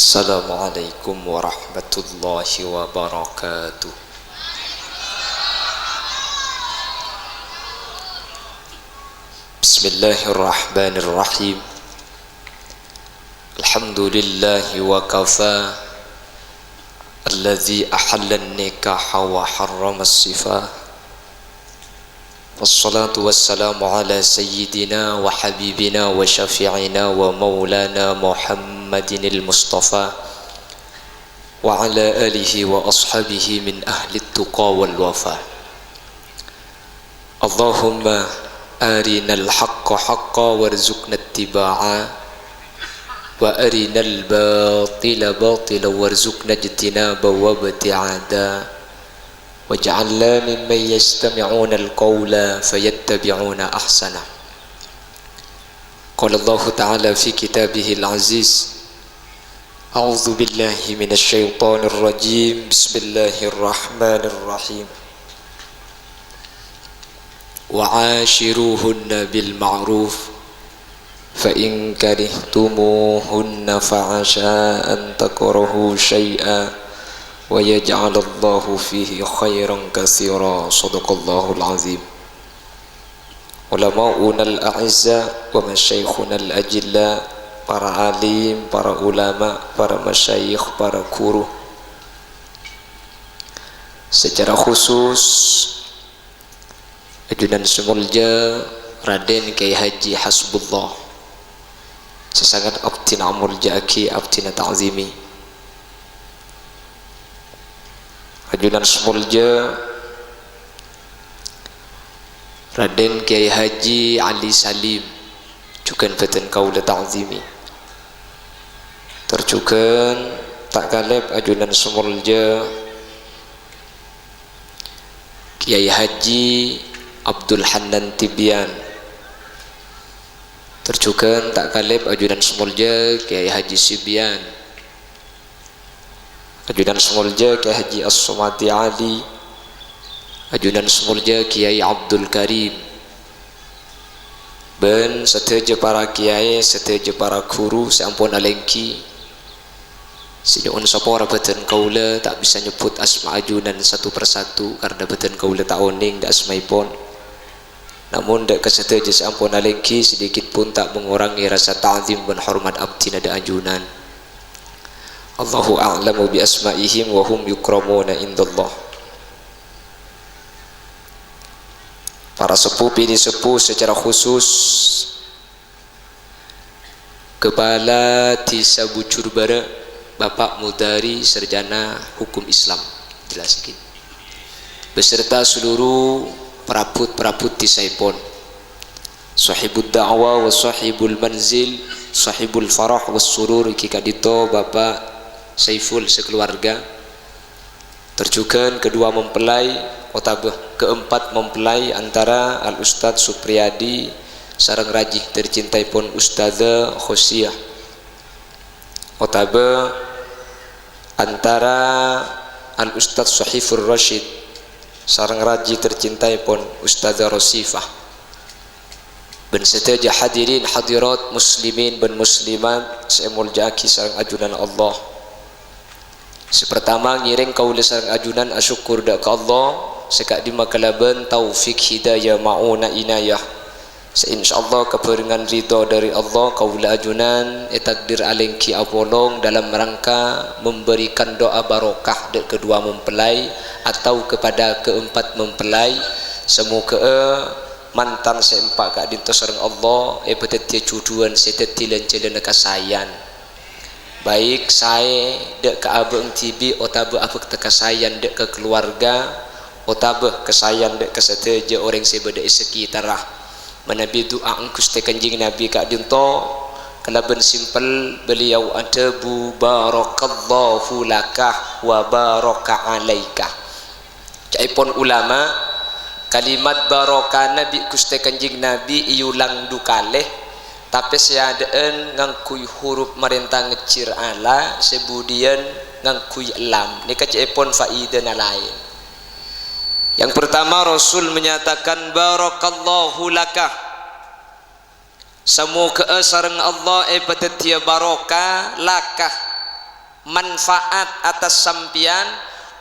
Assalamualaikum warahmatullahi wabarakatuh. Bismillahirrahmanirrahim. Alhamdulillahi wa kafa, alladzi ahalla an-nikaha wa harrama as-sifah. Wassalatu wassalamu ala sayyidina wa habibina wa syafi'ina wa maulana Muhammadin al-Mustafa wa ala alihi wa ashabihi min ahli at-tuqa wal wafa. Allahumma arinal haqqa haqqa warzuqna ittiba'a wa arinal batila batila warzuqna ijtinaba wa ibti'ada. waj'alna mimman yastami'una al-qawla fayattabi'una ahsana. Qala Allah Ta'ala fi kitabihi al-aziz, a'udzu billahi minasy syaithanir rajim. Bismillahirrahmanirrahim. Wa'ashiruhunna bil ma'ruf fa in karihtumuhunna fa'asa an takrahu syai'an wa yaj'alallahu fihi khairan katsira. Shadaqallahul azim. Ulama'una al-a'izza wa masyaikhuna al-ajilla, para alim, para ulama, para masyayikh, para guru. Secara khusus Ajunan Sumulja Raden Kiai Haji Hasbullah sesangat abtina mulja aki abtina ta'zimi. Ajunan Sumulja Raden Kiai Haji Ali Salim jukan beten kaula ta'zimi. Terjukan tak kaleb ajunan Sumulja Kiai Haji Abdul Hanan Tibian. Terjukan tak kaleb ajunan Sumulja Kiai Haji Sibian. Ajunan Sumulja Kiai Haji As-Sumati Ali. Ajunan Sumulja Kiai Abdul Karim. Ben seteja para kiai, seteja para guru seampun alengki. Sinuun sapora beten kaula tak bisa nyebut asma ajunan satu persatu karena beten kaula tak oning dak asmaipun. Namun dak keseteja seampun alengki sedikit pun tak mengurangi rasa ta'zim dan hormat abdi nada ajunan. Allahu a'lamu bi asma'ihim wa hum yukramuna indallah. Para sepuh ini sepuh secara khusus Kepala Desa Bujur Bara Bapak Mudari Sarjana Hukum Islam jelaskan beserta seluruh perabot-perabot disaipun, sahibul da'wah wa sahibul manzil, sahibul farah wa surur kikadito Bapak Saiful sekeluarga. Terjukan kedua mempelai otabah keempat mempelai antara Al Ustadz Supriyadi sareng rajih tercintai pun Ustazah Khosiyah otabah antara Al Ustadz Sohifur Rashid sareng rajih tercintai pun Ustazah Rosifah. Ben seteja hadirin hadirat muslimin ben muslimat seemul jaki sareng ajunan Allah. Sepertama ngiring kaula sareng ajunan asyukur dak ka Allah sekak di makalaban taufik hidayah mauna inayah. Insyaallah keperengan ridha dari Allah kaula ajunan takdir alengki apolong dalam rangka memberikan doa barokah dek kedua mempelai atau kepada keempat mempelai. Semoga mantan seempat kak dinto sareng Allah petetia cuduan setetilan celana kasayan. Baik saya dek ke abang tibi otabah apa kekasayan dek ke keluarga otabah kesayan dek ke seteja orang sebeda sekitarah menabi doa angkus te kanjing Nabi kak dinto kalaban simpel beliau ada bu barakallahu lakah wa baraka alaika. Caipun ulama kalimat barokah Nabi kuste kanjing Nabi iulang dukaleh tapi seadaan ngangkui huruf merintah ngecir ala sebudian ngangkui lam ni kacepon faidah lain. Yang pertama Rasul menyatakan barakallahu lakah Semoga sareng Allah petetia barokah lakah manfaat atas sampian,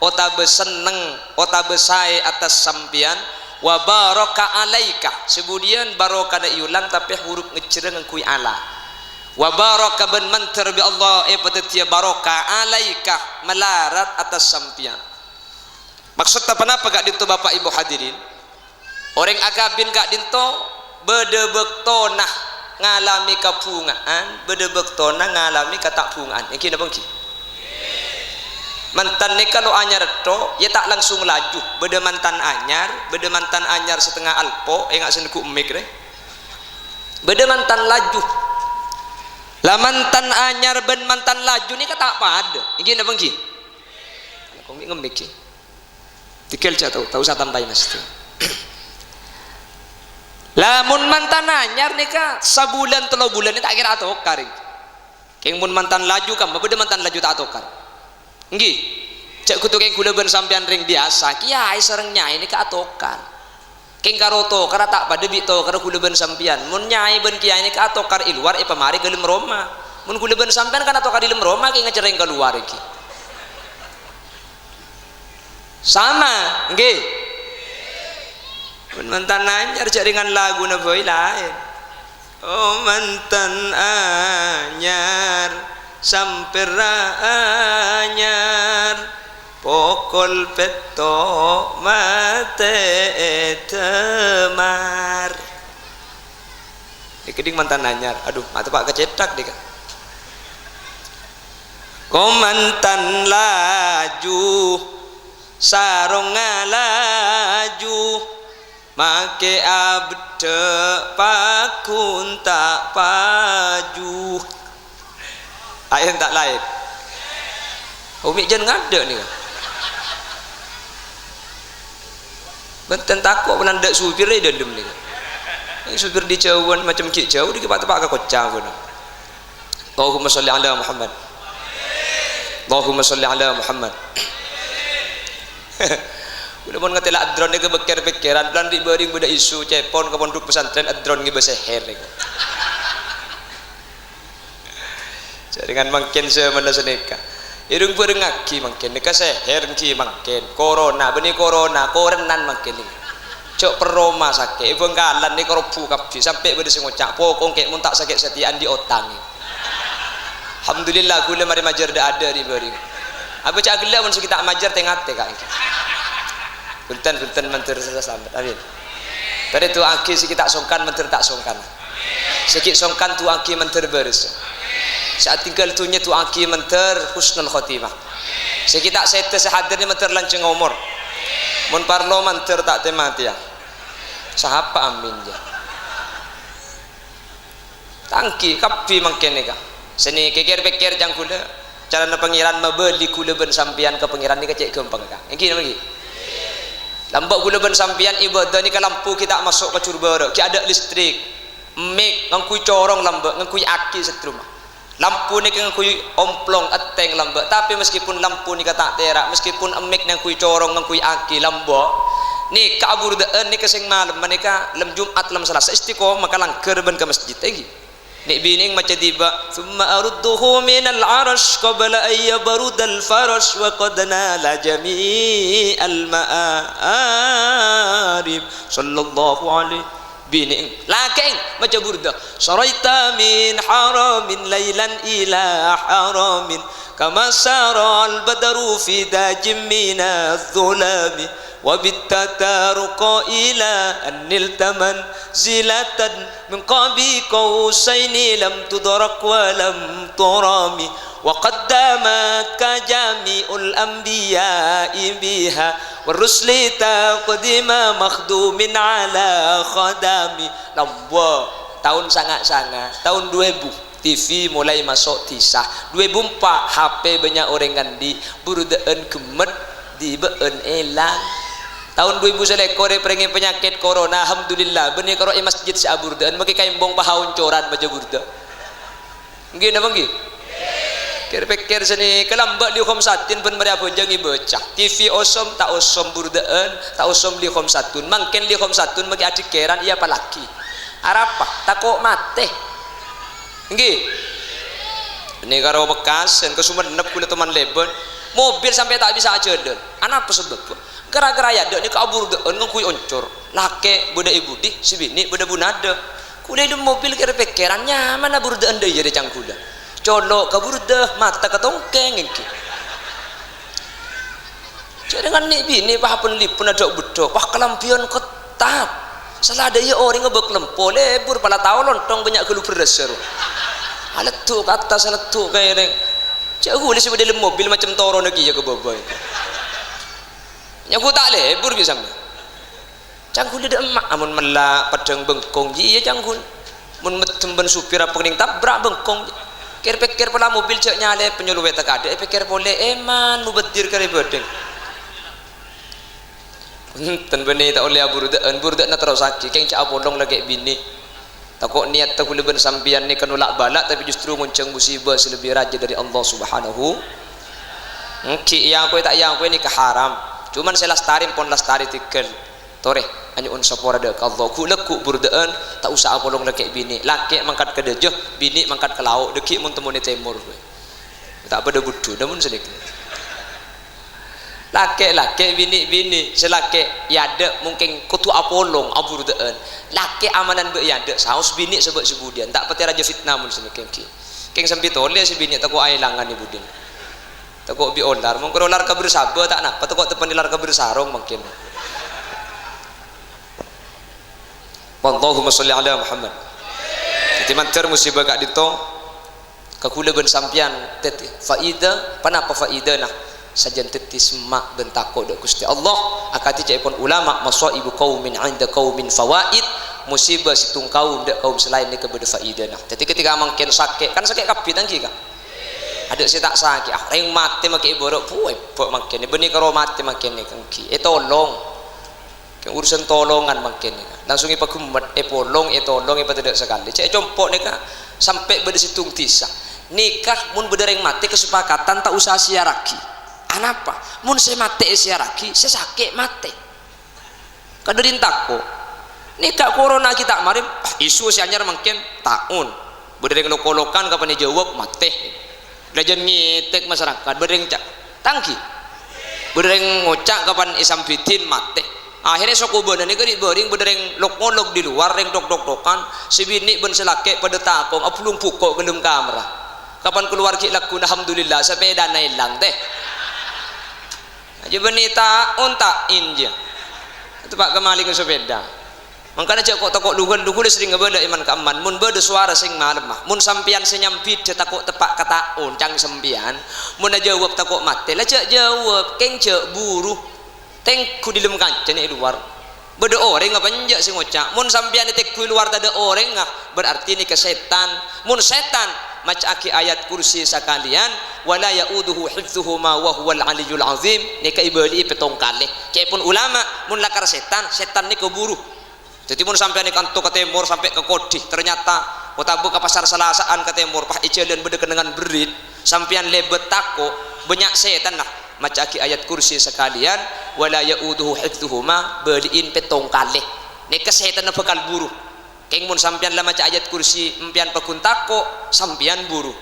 otabe seneng, otabe sae atas sampian, wa baraka alaika. Sebudian barokah da iulang tapi huruf ngecereng kui ala. Wa baraka ben mantar bi Allah petetia barokah alaika melarat atas sampian. Maksudnya kenapa kak dinto bapak ibu hadirin? Orang agabin kak dinto bedebektona ngalami kapungaan, bedebektona ngalami katapungaan. Yang kira bangki. Mantan ni kalau anyar to, ya tak langsung laju. Beda mantan anyar setengah alpo, enggak senku emik deh. Beda mantan laju. Lah mantan anyar ben mantan laju ni kata apa ada? Yang kira bangki. Kau ngemik ki. Tikel tahu saya tambahin mesti. Lamun mantan anyar ni ka sabulan 3 bulan ni tak kira atokar. Keng mun mantan laju kan, beda mantan laju tak atokar. Nggih. Cek kutu keng kula ben sampean ring biasa, kiai sareng nyai ni ka atokar. Keng karoto kara tak pada bito kara kula ben sampean. Mun nyai ben kiai ni ka atokar iluar pamari ke lem Roma. Mun kula ben sampean kan atokar di lem Roma keng ngecereng keluar iki. Sama, nggih. Mantan anyar jaringan lagu na boy lain. Oh mantan anyar sampera anyar pokol peto mate temar. Diketing mantan anyar. Aduh, mata pak kecetak dika. Ko mantan laju sarong ngalaju make abde pakun tak paju. Ayat tak lain. Umi jangan ngada ni. Benten takut pernah ndak supir ni dalam ni. Supir di jauhan macam kik jauh di tempat-tempat ke kocang pun. Allahumma salli ala Muhammad. Allahumma salli ala Muhammad. Udah pun ngetelak adron ni ke bekir-bekiran dan dibering beda isu cepon ke pondok pesantren adron ni berseher ni. Jaringan makin semana seneka. Irung berengaki makin ni seher ki makin. Corona beni corona korenan makin ni. Cok peroma sakit. Ibu ngalan ni keropu kapi sampai beda sengocak. Pokong kek mun tak sakit setiaan di otang. Alhamdulillah gula mari majar dah ada di bering. Apa cak gila mun kita majar tengah teh kak. Bunten mentir selamat. Amin. Tadi tu aki sikit tak songkan mentir tak songkan. Sikit songkan tu aki mentir beres. Saat tinggal tunya tu aki mentir husnul khotimah. Sikit tak sete sehadir ni mentir lanceng umur. Mun parlo mentir tak temati ya. Sahapa amin je. Tangki kapi makin ni kak. Seni kekir-kekir jang kula. Cara pengiran membeli kula ben sampian ke pengiran ni kecek gampang kak. Yang kini lagi. Lambat gula ben sampian ibadah ni ke lampu kita masuk ke curbara, ki ada listrik, mik ngangkui corong lambat, ngangkui aki setrum. Lampu ni ngangkui omplong ateng lambat. Tapi meskipun lampu ni kata terak, meskipun mik ngangkui corong ngangkui aki lambat, ni kaburdaan ni keseng malam mereka lem Jumat lem Selasa istiqomah makalang kerben ke masjid lagi. Nek bining macam tiba thumma arudduhu minal arash qabla an yabrudal farash wa qad nala jami'al ma'arib sallallahu alaihi bining laking macam burda saraita min haramin lailan ila haramin kama saral badru fi dajim minadh dhulami وبالتتارق إلى أن التمن زلة من قاب قوسين لم تدرك ولم ترام وقدمك جميع الأنبياء بها والرسل تقدم مخدوم على خدام نبوة tahun sangat-sangat tahun 2000 TV mulai masuk tisah 2004 HP banyak orang gandi burudaan gemet di beun elang tahun 2000 selekor perengi penyakit corona alhamdulillah benih karo masjid si aburdan make kaimbong pahaun coran baca burda nggih napa nggih kir-pikir seni kelambat li khamsatin pun mari apa jangi baca TV osom tak osom burdaan tak osom li khamsatun mangken li khamsatun magi adikeran iya apalagi arapa takok mate nggih ini karo bekas dan kesumenep kula teman leben mobil sampai tak bisa aja den ana apa sebab gara-gara ya dek ni kabur dek ngkui oncor lake budak ibu di si bini budak bunada kula di mobil kira pikiran nyaman abur dek anda jadi cangkuda colok kabur dek mata ketongkeng iki jadi dengan ni bini pah penlipun ada bedok pah kelampian ketat salah ada ya orang ngebek lempo lebur pala tahu lontong banyak gelu beres alat tu ke atas alat tu kayak ni jauh ni sebab dalam mobil macam toro lagi ya ke bawah yang aku tak lebur biasa cangkul dia emak amun melak padang bengkong iya cangkul mun temben supir apa kening tabrak bengkong kir-pikir pala mobil cek nyale penyuluh tak ada pikir boleh eman mubadir kali bedeng ten beni tak oleh burda na terus sakit keng cak bolong lagi bini takut niat tak boleh bersampian ni kan ulak balak tapi justru ngonceng musibah selebih raja dari Allah Subhanahu ki yang aku tak yang aku ni keharam cuman saya lastarin pon lastari tikel tore hanya un sapora de Allah ku leku burdaan tak usah bolong lagi bini laki mangkat ke dejeh bini mangkat ke laut deki mun temune timur tak pada budu namun sedikit laki bini selaki yada mungkin kutu apolong aburdaan laki amanan be yada saus bini sebab sebudian tak pati raja fitnah mun semekeng ki keng sampai tole si bini takut ailangan ibu din takut bi olar mungkin olar ka bersabah tak napa takut tepan olar ka bersarong mungkin Allahumma sholli ala Muhammad jadi mantar musibah kak dito kakula ben sampian teti faida panapa faida nah sajan tetis mak dan takut dok Gusti Allah akati caipun ulama masaibu qaumin 'inda qaumin fawaid musibah situng kaum dak kaum selain ni kepada faedah nah jadi ketika mangken sakit kan sakit kabeh tangki kan ada saya tak sakit ring mati make borok puai pok mangken beni karo mati mangken ni kangki tolong ke urusan tolongan mangken ni langsung ipagumet polong tolong tidak sekali cek compok ni kan sampai beda situng tisa nikah mun bedereng mati kesepakatan tak usah siaraki anapa mun saya mati siaraki saya sakit mati kaderin tako nikah corona kita kemarin isu si anyar mungkin tahun bedereng lokolokan kapan dijawab mati belajar ngitek masyarakat bedereng cak tangki bedereng ngocak kapan isam fitin mati akhirnya sokubanan ini keri bering bedereng lok di luar reng dok-dokan si bini ben selake pada takong apulung pukok gelem kamera kapan keluar ki laku alhamdulillah sampai dana hilang teh aja benita unta inja itu pak kemali ke sepeda makanya cek kok takut luhur sering ngebeda iman keaman mun beda suara sing malam mah mun sampian senyampi dia takut tepak kata cang sempian mun jawab takut mati lah cek jawab keng cek buruh tengku di dalam kaca ni luar beda orang apa njak sing ngocak mun sampian di tekku luar tak ada orang ngah berarti ni kesetan mun setan macaki ayat kursi sekalian wala yauduhu hifdzuhuma wa huwal aliyul azim ni ka ibali petong kali cepun ulama mun lakar setan ni keburu jadi mun sampai ni kanto ke timur sampai ke Kodih ternyata otabu ke pasar Selasaan ke timur pah icelen beda dengan berit sampian lebet tako banyak setan lah macaki ayat kursi sekalian wala yauduhu hifdzuhuma beliin petong kali ni kesetan na bakal buru keng mun sampian lah maca ayat kursi empian pakuntako sampian buru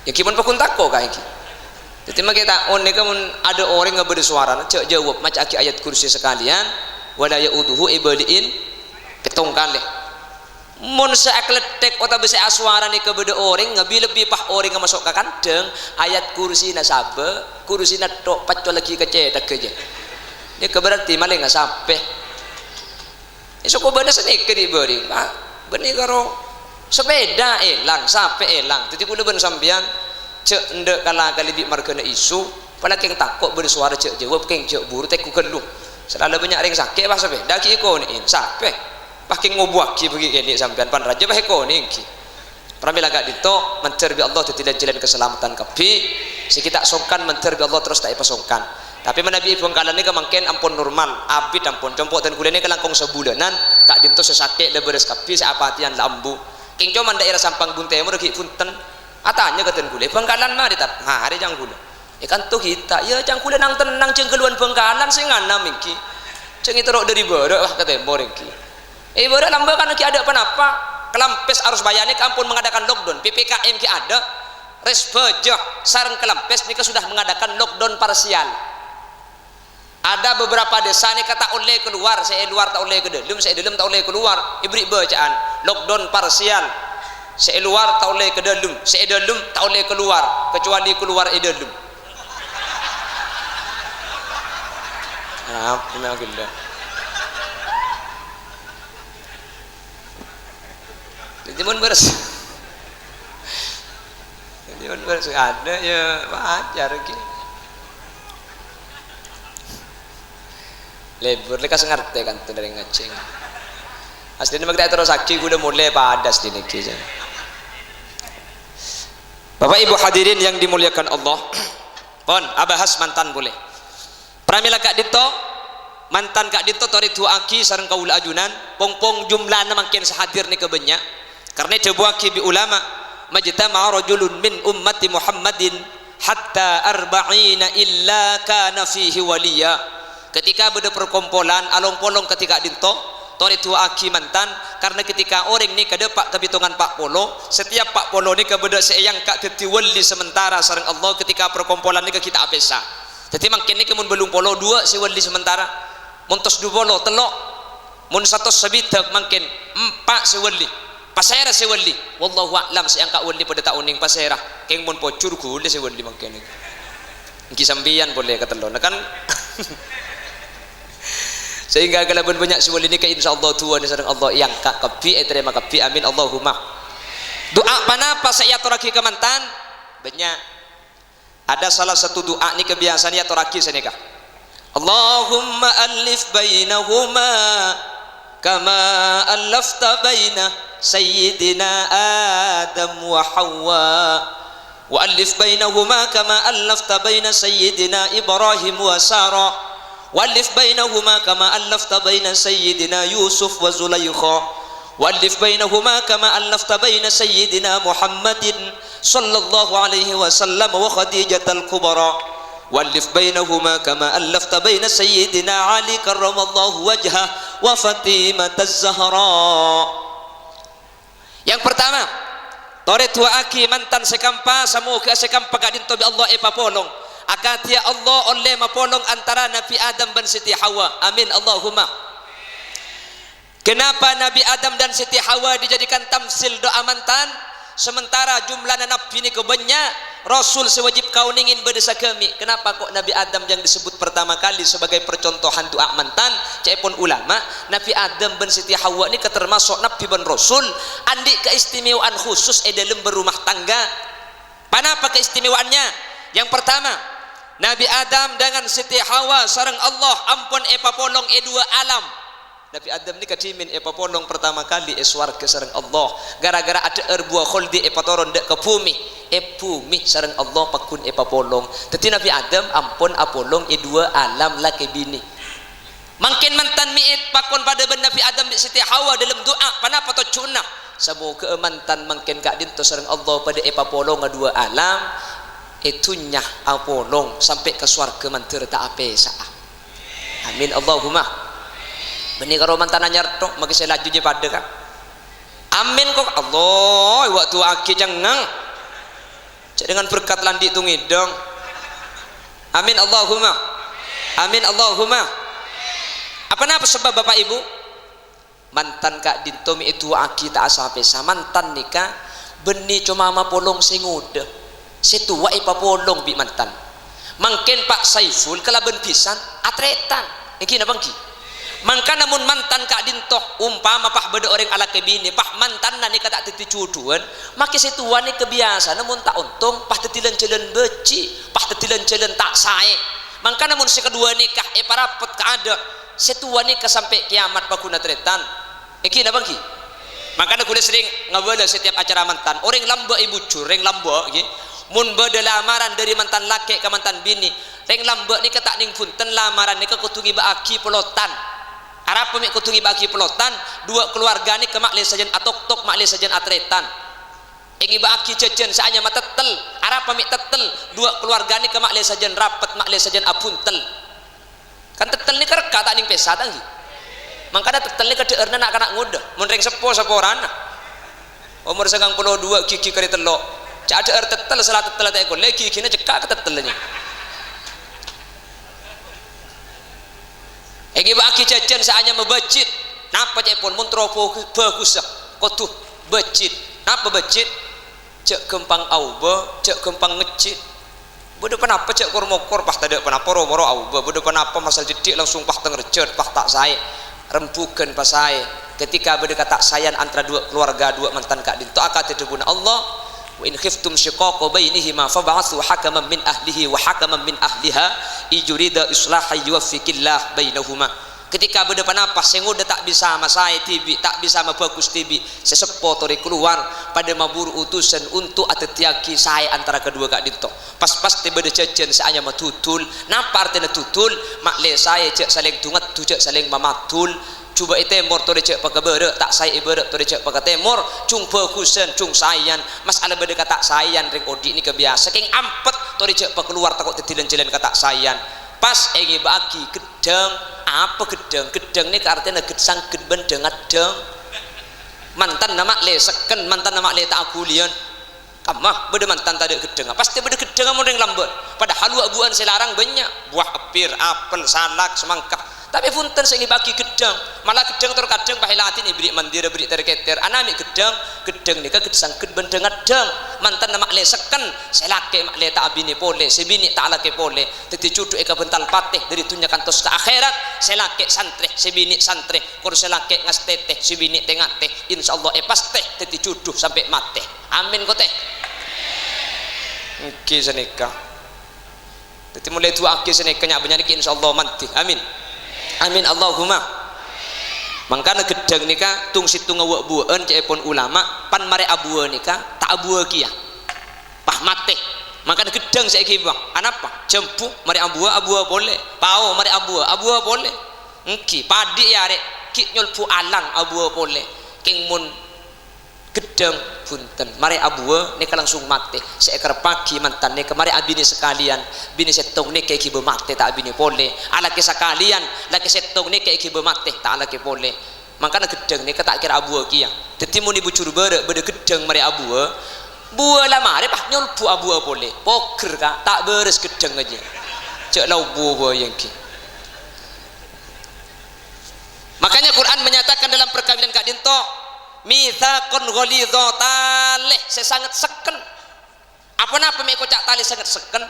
ya kimun pakuntako kayak gitu jadi kita on neka mun ada orang nggak bersuara cek jawab maca ayat kursi sekalian wala yauduhu ibaliin petong kali mun seakletek otak besi aswara nih kebeda orang lebih pah orang nggak masuk ke kandeng ayat kursi nasabe kursi nato pacol lagi kecedak aja ini keberarti malah nggak sampai esok kau benda senik di beri benih karo sepeda elang sampai elang jadi kuda ben sampian cek ndek kala kali di margana isu pada keng takut bersuara cek jawab keng cek buru tek ku kelung selalu banyak orang sakit pas sepeda ki ko ni sampai pakai ngobuak ki bagi kene sampean pan raja bah ko ni ki pramila gak dito menterbi Allah tidak jalan keselamatan kapi si kita songkan menterbi Allah terus tak pasongkan tapi menabi bengkalan ni kemangken ampun normal abid ampun compok dan kuliah ni kelangkong sebulanan kak dinto sesakit le beres kapi seapatian lambu king cuma daerah sampang bunte mo deki punten atanya keten kuliah bengkalan mah ditap hari jang kuliah ikan tu kita ya jang kuliah nang tenang ceng keluan bengkalan sing ngana mingki ceng itu dari borok lah kata boreng ki borok lambu kan ki ada apa Kelampes arus bayar ni kampun mengadakan lockdown. PPKM ki ada, res bejah sareng Kelampes ni sudah mengadakan lockdown parsial. Ada beberapa desa ni kata oleh keluar, saya luar tak oleh ke dalam, saya dalam tak oleh keluar. Ibri bacaan lockdown parsial. Saya luar tak oleh ke dalam, saya dalam tak oleh keluar, kecuali keluar dalam. Nah, memang gila. Jadi mun ada ya wajar gitu. Lebur lekas ngerti kan tuh dari ngaceng. Aslinya magda terus saksi gue udah mulai padas di niki. Bapak Ibu hadirin yang dimuliakan Allah. Pon abahas mantan boleh. Pramila Kak Dito mantan Kak Dito tori tuaki sareng kaula ajunan pongpong jumlahna makin sahadir ni kebanyak. Karena cobuaki bi ulama majtama'a rajulun min ummati Muhammadin hatta arba'ina illa kana fihi waliya. Ketika beda perkumpulan along polong ketika dinto tori tuaki mantan karena ketika orang ni kada pak kebitungan pak polo setiap pak polo ni kebeda seeyang kak teti wali sementara sareng Allah ketika perkumpulan ni ke kita apesa. Jadi makin ni kemun belum polo dua si wali sementara muntos dua polo telok mun satu sebitak makin empat si wali pasera si wali wallahu a'lam si angka wali pada tahun ning pasera keng mun pocur gule si wali makin ni kisambian boleh ketelon kan. Sehingga kalau banyak si wali ni ke insyaallah Tuhan sareng Allah yang kak kapi terima kapi amin Allahumma. Doa mana pas saya toraki ke mantan banyak. Ada salah satu doa ni kebiasaan ya toraki senika. Allahumma alif bainahuma kama alafta baina sayyidina Adam wa Hawa wa alif bainahuma kama alafta baina sayyidina Ibrahim wa Sarah wa alif bainahuma kama alafta baina sayyidina Yusuf wa Zulaikha wa alif bainahuma kama alafta baina sayyidina Muhammadin sallallahu alaihi wasallam wa Khadijatul Kubra wa alif bainahuma kama alafta baina sayyidina Ali karramallahu wajhah wa Fatimah Zahra. Yang pertama tore tua aki mantan sekampa samuka sekampa kadin tobi Allah papolong akatia Allah oleh mapolong antara Nabi Adam dan Siti Hawa amin Allahumma. Kenapa Nabi Adam dan Siti Hawa dijadikan tamsil doa mantan sementara jumlah nabi ini kebanyak Rasul sewajib kau ningin berdesa kami. Kenapa kok Nabi Adam yang disebut pertama kali sebagai percontohan doa mantan cepon ulama Nabi Adam dan Siti Hawa ini termasuk Nabi dan Rasul andik keistimewaan khusus dalam berumah tangga. Kenapa keistimewaannya? Yang pertama Nabi Adam dengan Siti Hawa sareng Allah ampun papolong dua alam. Nabi Adam ni kecimin papolong pertama kali swarga sareng Allah gara-gara ada erbuah khuldi patoron dek ke bumi bumi sareng Allah pakun papolong. Tetapi Nabi Adam ampun apolong dua alam laki bini. Makin mantan miit pakun pada ben Nabi Adam di Siti Hawa dalam doa panapa to cuna semoga mantan makin kak dinto sareng Allah pada papolong dua alam itunya apolong sampai ke swarga mantir tak apesa. Amin Allahumma. Benih karo mantan anyar tok magi saya laju je pada kan. Amin kok Allah waktu aki jangang. Cak dengan berkat landi tu ngidong. Amin Allahumma. Amin Allahumma. Apa napa sebab Bapak Ibu? Mantan kak dintomi itu aki tak asa pesa mantan nikah benih cuma mama polong singude. Setua ipa polong bi mantan. Mangken Pak Saiful kelaben pisan atretan. Iki napa ki? Mangka namun mantan kak dintok umpama pah beda orang ala kebini pah mantan nani kata titi cuduan maki situan ni kebiasa namun tak untung pah tetilan celen beci pah tetilan celen tak sae mangka namun si kedua nikah parapet ka ada situan nikah sampai kiamat pakuna tretan iki na bangki mangka kuliah sering ngawala setiap acara mantan orang lamba ibu cureng lamba iki mun beda lamaran dari mantan laki ke mantan bini reng lamba ni kata ning punten lamaran ni kutungi baaki pelotan Arab pemik kutungi bagi pelotan dua keluarga ni ke makle sajen atok tok makle sajen atretan ingi baki cecen saanya mata tel Arab pemik tetel dua keluarga ni ke makle sajen rapat makle sajen apuntel kan tetel ni kerka tak ning pesa tanggi mangkana tetel ni kedeerna nak kana ngudah mun reng sepo seporana umur 92 gigi kari telok cak ada air tetel salah tetel tak ikut lagi gigi cekak ke tetelnya egi baki jajan saanya membecit napa cak pun muntropo bagus kotuh becit napa becit cek gempang auba cek gempang ngecit bodoh kenapa cek kormokor pas tadi kenapa romoro auba bodoh kenapa masal jedik langsung pah tengercet pah tak saya rembukan pas saya ketika berdekat tak sayan antara dua keluarga dua mantan kak dinto akad tedebuna Allah wa in khiftum shiqaqa bainihima fab'athu hakaman min ahlihi wa hakaman min ahliha ijurida islaha yuwaffiqillah bainahuma ketika berdepan apa sengoda tak bisa sama saya tibi tak bisa sama bagus tibi sesepo tori keluar pada mabur utusan untuk atetiaki saya antara kedua kak dinto pas tiba de jajan saya matutul napa artinya tutul makle saya cek saling tungat tu cek saling mamatul coba itemor tori cek pakabere tak saya ibere tori cek pakatemor cung bagusan cung sayan masalah beda kata sayan ring odi ini kebiasa king ampet tori cek pakeluar takut tetilan-tilan kata sayan pas egi bagi gedang apa gedang ini artinya gedang gedben dengan gedang mantan nama le seken mantan nama le tak akulian kamah beda mantan tadi gedang pasti beda gedang mau yang lambat pada halu abuan selarang banyak buah apir apel salak semangka tapi punten saya bagi gedang malah gedang terkadang pahilatin ibrik mandira beri terketer anami gedang ni ka gedang gedben dengan gedang mantan nama le seken selake mak le tak abini pole sebini tak lake pole teti cucu eka bental patih dari dunia kantos ke akhirat selake santre sebini santre kur selake ngas teteh sebini tengah teh insyaallah pas teh teti cucu sampai mate amin ko teh oke senika teti mulai tua ke senika nya banyak insyaallah mati amin amin Allahumma mangkana gedang nika tung situng ngawak bueun cepon ulama pan mare abua nika tak abua kia pah mate mangkana gedang saiki bang anapa jempu mare abua boleh pao mare abua boleh engki padi ya rek ki nyulpu alang abua boleh king mun gedang punten mare abua nika langsung mate seekar pagi mantan nika mare abini sekalian bini setong nika iki mate tak abini pole alake sekalian laki setong nika iki mate tak alake pole makana gedang nika tak kira abua kia dadi mun ibu curu bede gedang mare abua bua lah mare pah nyulpu abua pole poker ka tak beres gedang aja cek lau bua yang ki makanya Quran menyatakan dalam perkawinan kak dinto mitsaqun ghalidha talih sesangat seken apa-apa mek kocak tali sangat seken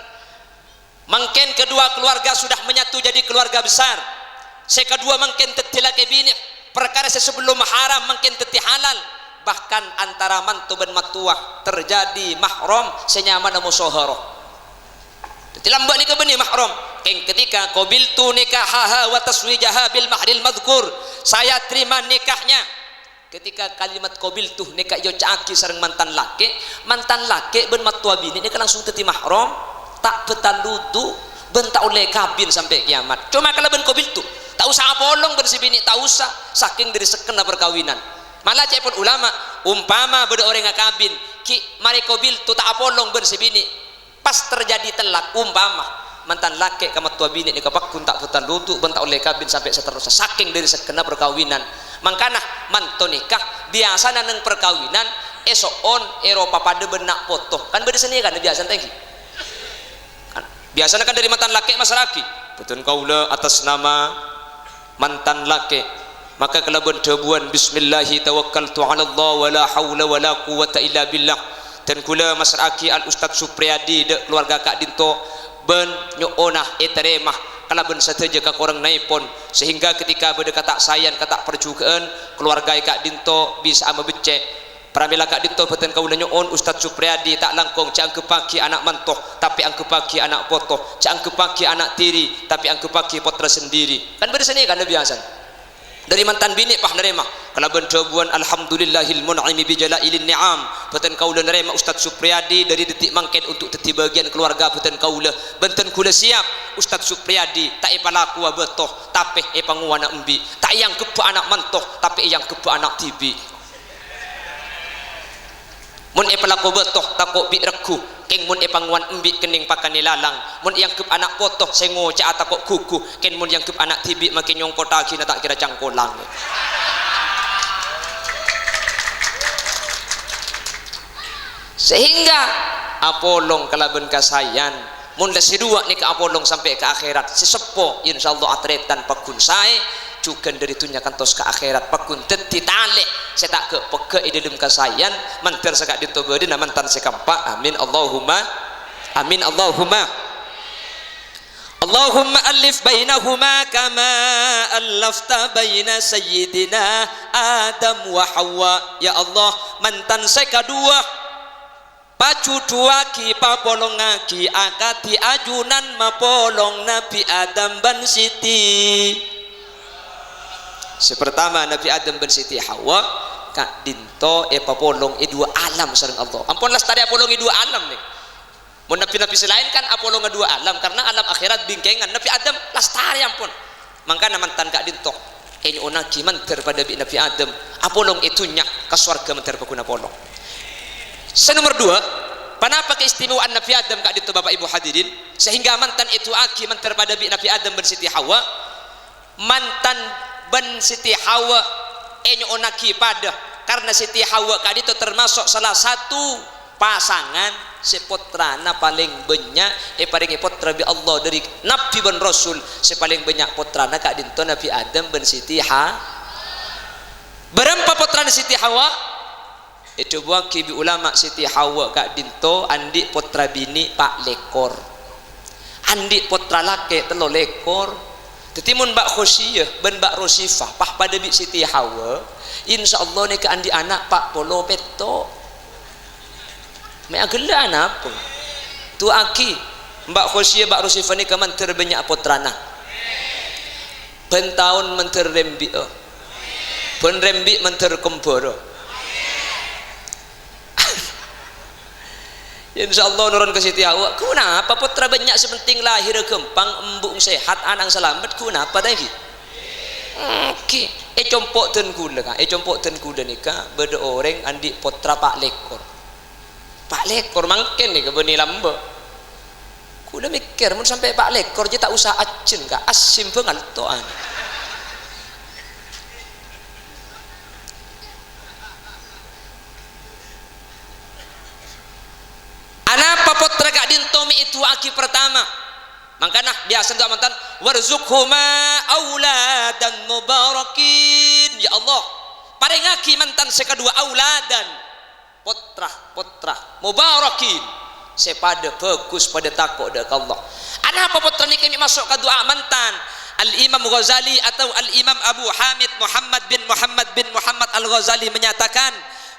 mungkin kedua keluarga sudah menyatu jadi keluarga besar sekedua mungkin tetilake bini perkara sebelum haram mungkin teti halal bahkan antara mantu dan matuah terjadi mahram senyaman musyaharah teti lambak nikah benih mahram ketika qabiltu nikahaha wa taswijaha bil mahril madhkur saya terima nikahnya ketika kalimat qabil tuh nikah yo caki sareng mantan laki ben matua bini ini langsung teti mahram tak betal ludu ben tak oleh kabin sampai kiamat cuma kalau ben qabil tuh tak usah bolong ben si bini tak usah saking dari sekena perkawinan malah cepon ulama umpama beda orang ngakabin ki mari qabil tuh tak bolong ben si bini pas terjadi telak umpama mantan laki ka matua bini nikah pakun tak betal ludu ben tak oleh kabin sampai seterusnya saking dari sekena perkawinan mangkana mantu nikah biasa nang perkawinan esok on Eropa pada benak foto kan beda seni kan biasa tadi kan biasa kan dari mantan laki mas laki betul kaula atas nama mantan laki maka kelaban debuan bismillahi tawakkaltu ala Allah wala haula wala quwata illa billah dan kula mas laki al Ustaz Supriyadi de keluarga kak dinto ben nyoonah eteremah kalaban sateja ka korang naipon sehingga ketika berdekata sayan kata perjugaan keluarga kak dinto bisa mebecek pramila kak dinto beten kaula nyoon Ustaz Supriyadi tak langkong cang kepaki anak mantoh tapi ang kepaki anak potoh cang kepaki anak tiri tapi ang kepaki potra sendiri kan berseni kan biasa dari mantan bini pah nerema kalaban jawaban alhamdulillahil mun'imi bi jalailin ni'am beten kaula nerema Ustaz Supriyadi dari detik mangken untuk teti bagian keluarga beten kaula benten kula siap Ustaz Supriyadi tak ipalaku betoh tapi panguana embi tak yang kepa anak mantoh tapi yang kepa anak tibi mun ipalaku betoh takok bi regu king mun panguan embi kening pakani lalang mun yang kep anak potoh sengo ca atakok kuku ken mun yang kep anak tibi makin nyongko taki na tak kira cangkolang sehingga apolong kalaban kasayan mun la sidua ni ka apolong sampai ke akhirat sesepo insyaallah atretan pakun sae cukan dari tunya kantos ke akhirat pakun teti tale saya tak ke peke idem kasayan mantar sakak ditobeudeun mantan sekampa amin Allahumma amin Allahumma Allahumma alif bainahuma kama allafta baina sayyidina Adam wa Hawa ya Allah mantan saya kedua pacu tuaki papolongaki akati ajunan mapolong Nabi Adam ban Siti sepertama Nabi Adam ban Siti Hawa kak dinto papolong dua alam sareng Allah ampun las tadi apolong dua alam nih mun nabi-nabi selain kan apolong dua alam karena alam akhirat bingkengan Nabi Adam lastari ampun mangkana mantan kak dinto ini onaki manter pada Nabi Adam apolong itunya ke surga manter pakuna apolong. Senomor dua, kenapa keistimewaan Nabi Adam kak dinto Bapak Ibu hadirin sehingga mantan itu aki manter pada Nabi Adam ben Siti Hawa mantan ben Siti Hawa enyo onaki pada karena Siti Hawa kak dinto termasuk salah satu pasangan sepotrana paling banyak paling potra bi Allah dari Nabi ben Rasul sepaling banyak potrana kak dinto Nabi Adam ben Siti Hawa berapa potrana Siti Hawa itu buang kibi ulama Siti Hawa kak dinto andi potra bini pak lekor andi potra lake telo lekor tetimun Mbak Khosiyah ben Mbak Rosifah pah pada bi Siti Hawa insyaallah ni ke andi anak pak polo peto me agela anak apa tu aki Mbak Khosiyah Mbak Rosifah ni ke manter banyak potrana ben tahun manter rembi ben rembi manter kemboro insyaallah nurun ke Siti Hawa kenapa putra banyak sepenting lahir gempang embung sehat anak selamat kenapa tadi oke compok ten kula kan compok ten kula nikah beda orang andi putra pak lekor mangken nih kebeni lamba kula mikir mun sampai pak lekor je tak usah acen ka asim bengal toan anapa potra kak dintomi itu aki pertama makanya biasa untuk mantan warzuqhuma auladan mubarakin ya Allah paringaki mantan sekedua auladan potra mubarakin sepada fokus pada takut dari Allah anapa potra ni kami masuk ke doa mantan Al-Imam Ghazali atau Al-Imam Abu Hamid Muhammad bin Muhammad Al-Ghazali menyatakan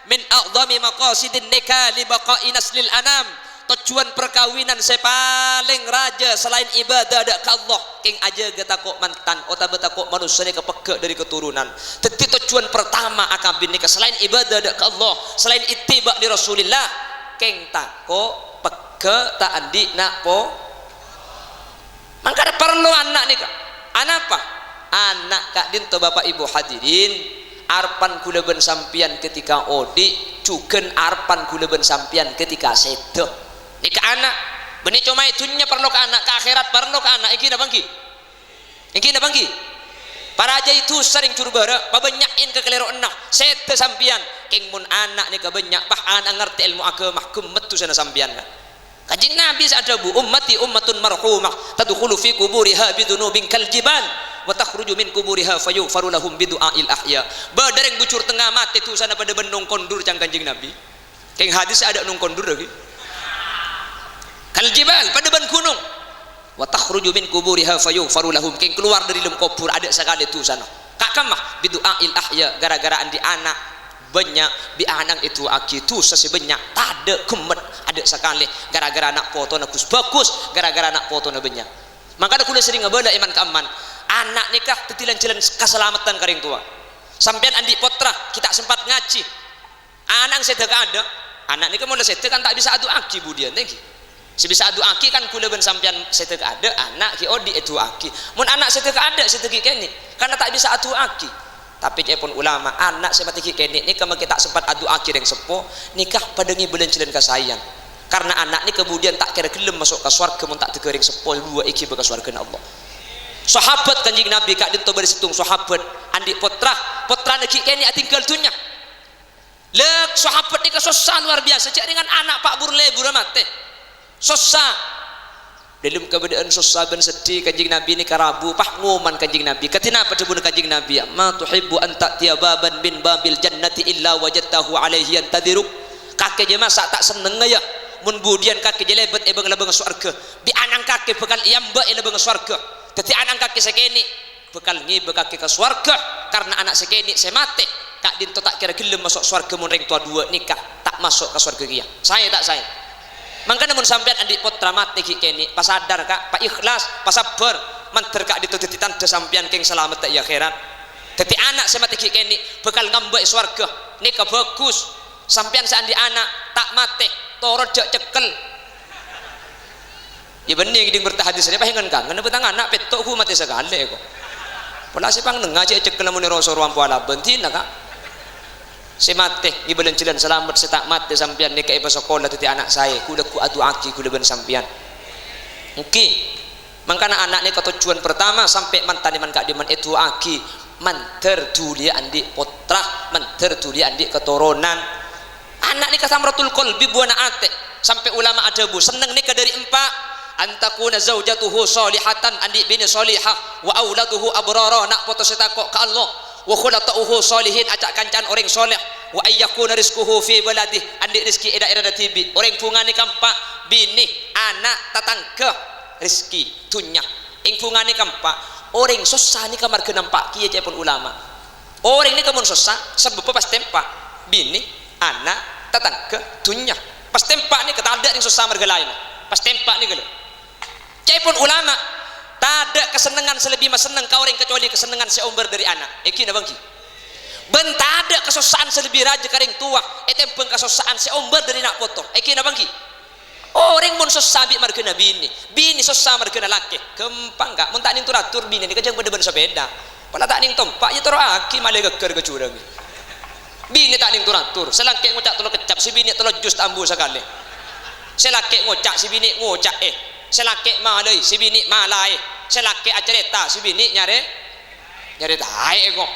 min a'zami maqasidin nikah li baqa'i naslil anam tujuan perkawinan saya paling raja selain ibadah ada ke Allah king aja kita kok mantan otak betakok manusia ni kepeke dari keturunan tetapi tujuan pertama akan binika selain ibadah ada ke Allah selain ittiba di Rasulillah king takok peke tak andi nak po mangka ada perlu anak ni kak anak apa anak kak dinto Bapak Ibu hadirin arpan kula ben sampian ketika odi cuken arpan kula ben sampian ketika sedo ni ke anak benih cuma itunya perlu ke anak ke akhirat perlu ke anak iki na bangki para aja itu sering curbara pabanyakin ke kelero enak sedo sampian king mun anak ni ke banyak pah anak ngerti ilmu agama kumet tu sana sampian kan Kanjeng Nabi sadabu ummati ummatun marhumah tadkhulu fi quburiha bidunubin kal jibal wa takhruju min quburiha fayughfaru lahum bidu'ail ahya badereng bucur tengah mati tu sana pada benung kondur cang Kanjeng Nabi keng hadis ada nung kondur lagi kal jibal pada ban gunung wa takhruju min quburiha fayughfaru lahum keng keluar dari dalam kubur ada sekali tu sana kak kamah bidu'ail ahya gara-gara andi anak banyak bi anak itu aki tu sesebanyak tak ada kemet ada sekali gara-gara anak foto nak bagus gara-gara anak foto nak banyak maka aku sering ngebela iman keaman anak nikah tetilan-tilan keselamatan karing tua sampean andi potra kita sempat ngaji anak sedek ada anak nikah mau sedek kan tak bisa adu aki budian lagi sebisa adu aki kan kula ben sampean sedek ada anak ki odi itu aki mun anak sedek ada sedek kene karena tak bisa adu aki tapi pun ulama anak seperti kene ni kalau kita sempat adu aki yang sepo nikah padengi bulan cilen kasayang karena anak ni kemudian tak kira gelem masuk ke surga mun tak tegering sepo dua iki ke surga Allah sahabat Kanjeng Nabi kak dinto bersitung sahabat andi potra neki kene tinggal tunya lek sahabat ni susah luar biasa cek dengan anak Pak Burlebu mate susah dalam keadaan susah ben sedih kanjing Nabi ni karabu pah ngoman kanjing Nabi katina apa debun kanjing Nabi ma tuhibbu an ta'tiya baban bin babil jannati illa wajadtahu alaihi yantadiruk kakek je masa tak seneng ya mun budian kakek je lebet ebeng lebeng surga di anang kakek bekal iamba lebeng surga teti anang kakek sekeni bekal ngibe kakek ke surga karena anak sekeni semate kak dinto tak kira gelem masuk surga mun reng tua dua nikah tak masuk ke surga kia saya tak saya mangkana mun sampean andi putra mati kini pas sadar kak pak ikhlas pas sabar manter kak ditu tititan de sampean keng selamat tak ya akhirat dadi anak sama tiki kini bekal ngambek swarga nikah bagus sampean seandi anak tak mati torot jak cekel ya benih giding bertahadis ini pahingan kangen betang anak petok ku mati segale kok pola si pang nengah jak cekel mun rasa ruang puala bentina kak si mati gibelen cilen selamat si tak mati sampian nikah iba sekolah titi anak saya kuda ku adu aki kuda ben sampian mungkin mangkana anak ni tujuan pertama sampai mantan diman kak diman itu aki manter dulia andi potra manter dulia andi keturunan anak ni kasamratul qalbi buana ate sampai ulama ada bu seneng nikah dari empat antakuna zaujatuhu solihatan andi bini solihah wa auladuhu abrara nak foto setakok ke Allah wa khulatuhu solihin acak kancan orang soleh wa ayyakuna rizquhu fi baladih andi rezeki eda tibi orang pungani kampak bini anak tatangga rezeki dunya ing pungani kampak orang susah ni kamar kenampak kiye cepun ulama orang ni kamun susah sebab pas tempak bini anak tatangga dunya pas tempak ni kata ada yang susah marga lain pas tempak ni gelo cepun ulama tak ada kesenangan selebih mas senang kau orang kecuali kesenangan seumber dari anak iki na bangki ben tak ada kesusahan selebih raja karing tua etempeng kesusahan seumber dari nak foto iki na bangki orang mun susah bi margena bini susah margena laki kempang gak mun tak ning turatur bini ni kejang beda-beda sepeda pala tak ning tompak ya toro aki male geger ke curang bini tak ning turatur selangke ngucak tolo kecap si bini tolo jus tambu sekali selake ngucak si bini ngucak selake malai si bini malai selake acerita si bini nyare dae kok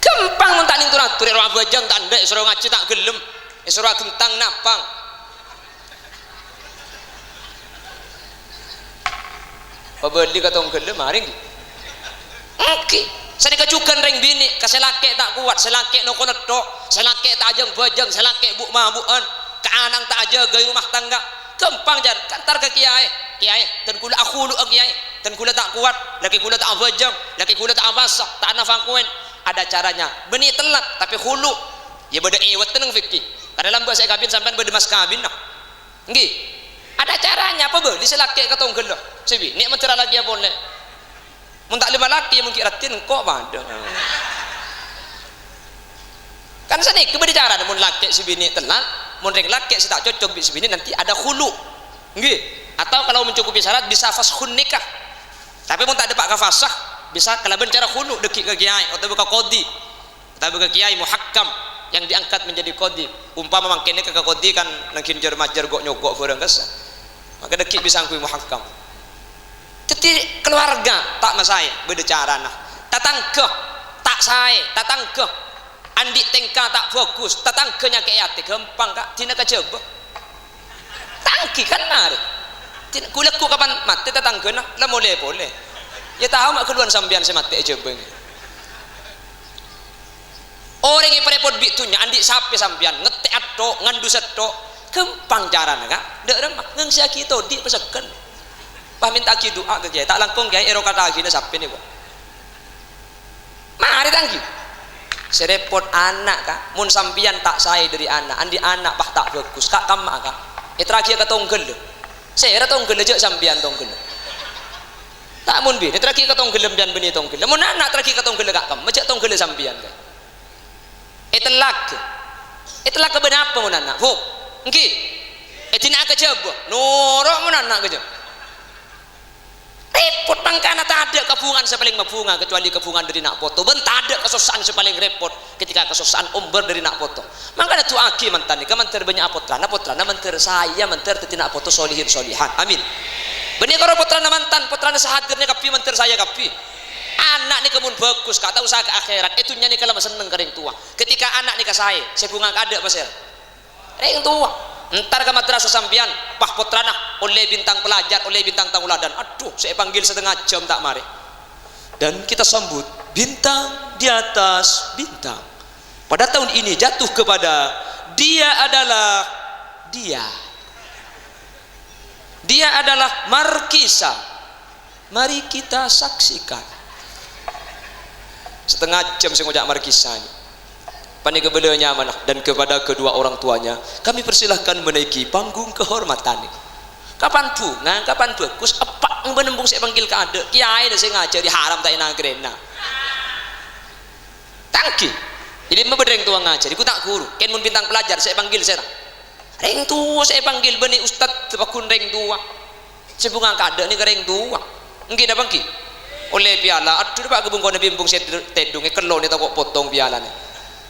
kempang mun tak ning turatur ro abajang tak ndek suruh ngaji tak gelem suruh gentang napang pabeli katong gelem maring oke sani kacukan reng bini kaselake tak kuat selake no konetok selake tak ajang bajang selake buk mabuan ke anang tak aja gaya rumah tangga kempang jan kantar ke kiai dan kula akhulu kiai dan kula tak kuat laki kula tak bajang laki kula tak basah tak nafakuen ada caranya beni telat tapi hulu ya beda iwat tenang fikih kada lamba saya kabin sampean beda mas kabin nah nggih ada caranya apa be diselake katong gelo sibi nek mentera lagi apa boleh mun tak lima laki mungkin ratin kok pada kan sani kebeda cara mun laki si bini telat mun reng laki si tak cocok si bini nanti ada khulu nggih atau kalau mencukupi syarat bisa fashun nikah tapi mun tak ada pak kafasah bisa kalaban cara khulu dekik ke kiai atau buka kodi atau buka kiai muhakkam yang diangkat menjadi kodi umpama mangkene ke kodi kan nangkin jar majar gok nyogok barang kasa maka dekik bisa angkui muhakkam teti keluarga tak masaya beda cara nah tatangga tak saya tatangga andi tengka tak fokus tatangganya kayak ati gampang kak tina kejaba tangki kan nari kulekku kapan mati tatangga nah lah boleh ya tahu mak keluar sambian semati aja beng orang yang perepot bitunya andi sapi sambian ngete atau ngandu seto gampang cara nah kak dek remah ngengsi kita di pesekan minta ki doa ke kiai tak langkung kiai ero kata gini sampai nih kok mari tangki serepot anak kak mun sampian tak saya dari anak andi anak pah tak bagus kak kamak kak terakhir ke tonggel saya tonggel aja sampian tonggel tak mun bi terakhir ke tonggel dan benih tonggel mun anak terakhir ke tonggel kak kam macam tonggel sampian kak itulah kebenaran apa mun anak fuk engki tina kejaba norok mun anak kejaba repot mangkana tak ada kebungan sepaling mabunga kecuali kebungan dari nak foto ben tak ada kesusahan sepaling repot ketika kesusahan umber dari nak foto mangkana tu aki mantan ni kamanter banyak potrana manter saya manter tetina foto solihin solihan amin benih karo potrana mantan potrana sehadirnya kapi manter saya kapi anak ni kemun bagus kata usaha ke akhirat itu nya ni kalau seneng ke ring tua ketika anak ni ke saya bunga kada pasal ring tua entar ke madrasah sampian pah putrana oleh bintang pelajar oleh bintang tauladan aduh saya panggil setengah jam tak mari dan kita sambut bintang di atas bintang pada tahun ini jatuh kepada dia adalah dia adalah markisa mari kita saksikan setengah jam saya ngajak markisanya pani kebelanya amanah dan kepada kedua orang tuanya kami persilahkan menaiki panggung kehormatan kapan bunga kapan bagus apa menembung saya panggil ke ada kiai dah saya ngajar di haram tak ina grena tangki ini membedreng tua ngajar ikut tak guru ken mun bintang pelajar saya panggil saya reng tua saya panggil beni ustad tepakun reng tua saya bunga kada ni ke reng tua enggak dah bangki oleh piala aduh pak gebung kono bimbung saya tedung kelo ni tak potong piala ni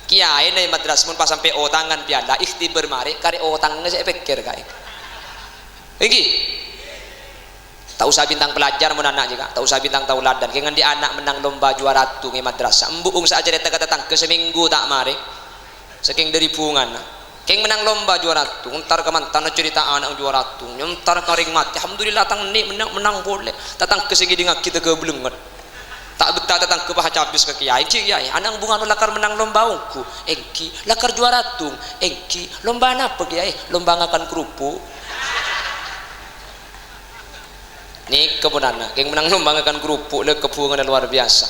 kiai ni madrasah mun pas sampai o tangan piala ikhtibar mari kari o tangan saya pikir kai iki tak usah bintang pelajar mun anak juga tak usah bintang tauladan kengan di anak menang lomba juara tu ngi madrasah embuung saja datang ke seminggu tak mari saking dari bungan keng menang lomba juara tu entar ke mantan cerita anak juara tu entar karing mati alhamdulillah tang ni menang boleh datang ke segi dengan kita ke belengat tak betah datang ke bah habis ke kiai anak bunga lakar menang lomba ungku engki lakar juara tu engki lomba apa kiai lomba ngakan kerupuk ni kemunana keng menang lomba ngakan kerupuk le kebungan luar biasa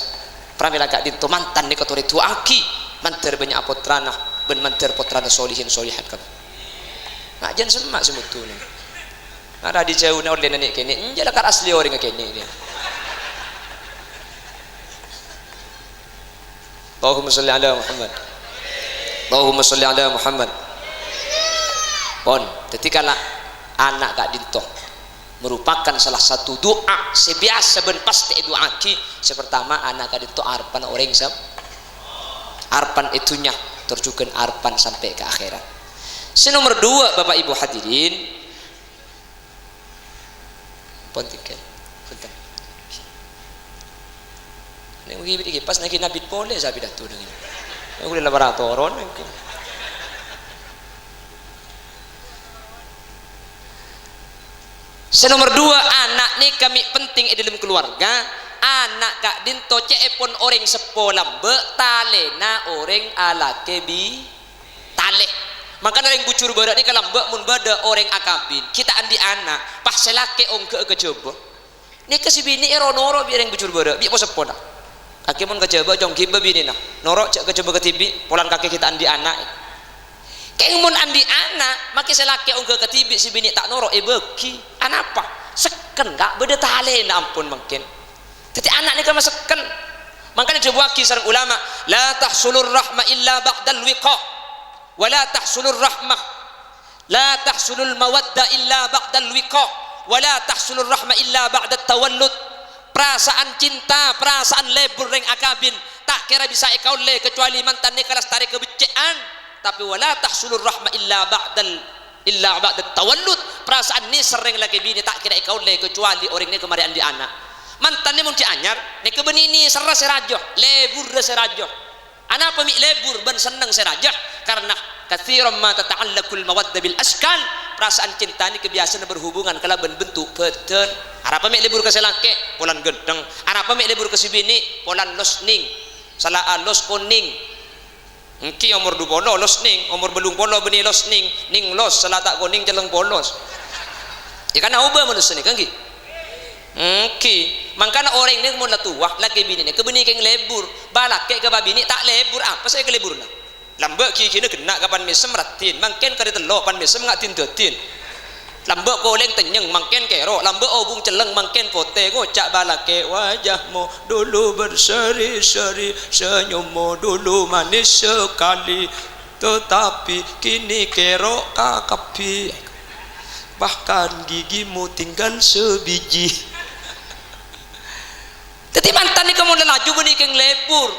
pramila gak dinto mantan ni kotori tu aki manter banyak apotrana ben manter potrana solihin solihat kan ngajan semak semutu ni ada di jauh na order nenek kene njala kar asli orang kene dia Allahumma shalli ala Muhammad Allahumma shalli ala Muhammad pon ketika anak gak dinto merupakan salah satu doa sebiasa ben pasti doa ki sepertama anak gak dinto arpan orang sab arpan itunya terjukan arpan sampai ke akhirat. Nomor 2 Bapak Ibu hadirin pontikan punten nek ngi pas nek nabit boleh sabi datu dengan nek udah laboratoron nomor 2 anak nih kami penting di dalam keluarga anak kak dinto cepon orang sepolam be talena orang ala kebi taleh maka orang bucur badak ni kalau mbak mun bada orang akabin kita andi anak pas selake ong ke coba ni kesibini eronoro bi orang bucur badak bi po sepona kaki mun ke coba jong kiba bini nah norok cak ke coba ke tibi polan kaki kita andi anak keng mun andi anak maki selake ong ke tibi si bini tak norok beki anak apa seken gak beda talena ampun mungkin jadi anak ni kan masukkan makanya dibuat kisah ulama la tahsulur rahmah illa ba'dal wiqa wa la tahsulur rahmah la tahsulul mawadda illa ba'dal wiqa wa la tahsulur rahmah illa ba'dat tawallud perasaan cinta perasaan lebur ring akabin tak kira bisa ikau le kecuali mantan ni kalas tarik kebecikan tapi wa la tahsulur rahmah illa ba'dat tawallud perasaan ni sering lagi bini tak kira ikau le kecuali orang ni kemarian di anak mantannya mungkin anyar nek kebenini serra serajo lebur serajo anak pemik lebur ben seneng serajo karena katsiran ma tata'allaqul mawaddah bil askal perasaan cinta ni kebiasaan berhubungan kala ben bentuk beten arep pemik lebur ke selake polan gedeng arep pemik lebur ke sibini polan losning salah los kuning engki umur 20 losning umur belum polo beni losning ning los salah tak kuning jeleng polos ikan ubah manusia ni kan gi makanya orang ini mau tua lagi bini ni kebini keng lebur balak ke babini tak lebur apa saya ke lebur nak lambak kini kena kapan mesem ratin mungkin kari telok pan mesem ngatin datin lambak koleng tenyeng mungkin kero lambak obung celeng mungkin pote kocak balak ke wajahmu dulu berseri-seri senyummu dulu manis sekali tetapi kini kero kakapi bahkan gigimu tinggal sebiji jadi mantan ni kamu lelaju benih keng lebur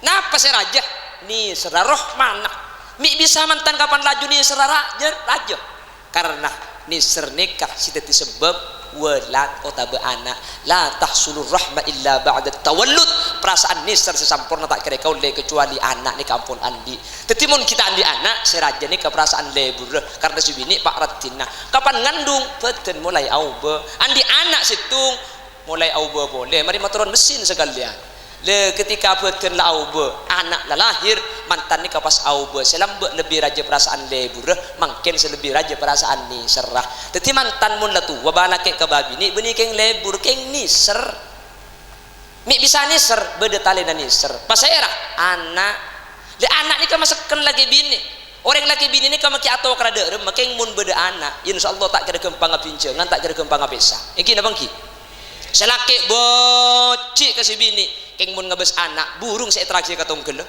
napa saya raja ni seraroh mana mi bisa mantan kapan laju ni serara raja karena ni sernikah si teti sebab walad kota beranak la tahsulur rahmah illa ba'da tawallud. Perasaan nisar sesampurna tak kira kau le kecuali anak ni kampun andi. Tetimun kita andi anak seraja ni ke perasaan lebur karena si bini pak ratina kapan ngandung beten mulai auba andi anak situng mulai auba boleh mari motoron mesin sekalian le ketika beten la auba anak la lahir mantan ni kapas auba selambek lebih raja perasaan lebur mungkin selebih raja perasaan ni serah teti mantan mun la tu wabala ke babi ni beni keng lebur keng ni ser mi bisa ni ser bede talena ni ser pasera anak le anak ni kan masakkan lagi bini orang laki bini ni kan maki atau kerada making mun beda anak insyaallah tak kira kempang apincengan tak kira kempang apesa iki na bangki selaki bocik ke si bini keng mun ngabes anak burung saya terakhir katong gele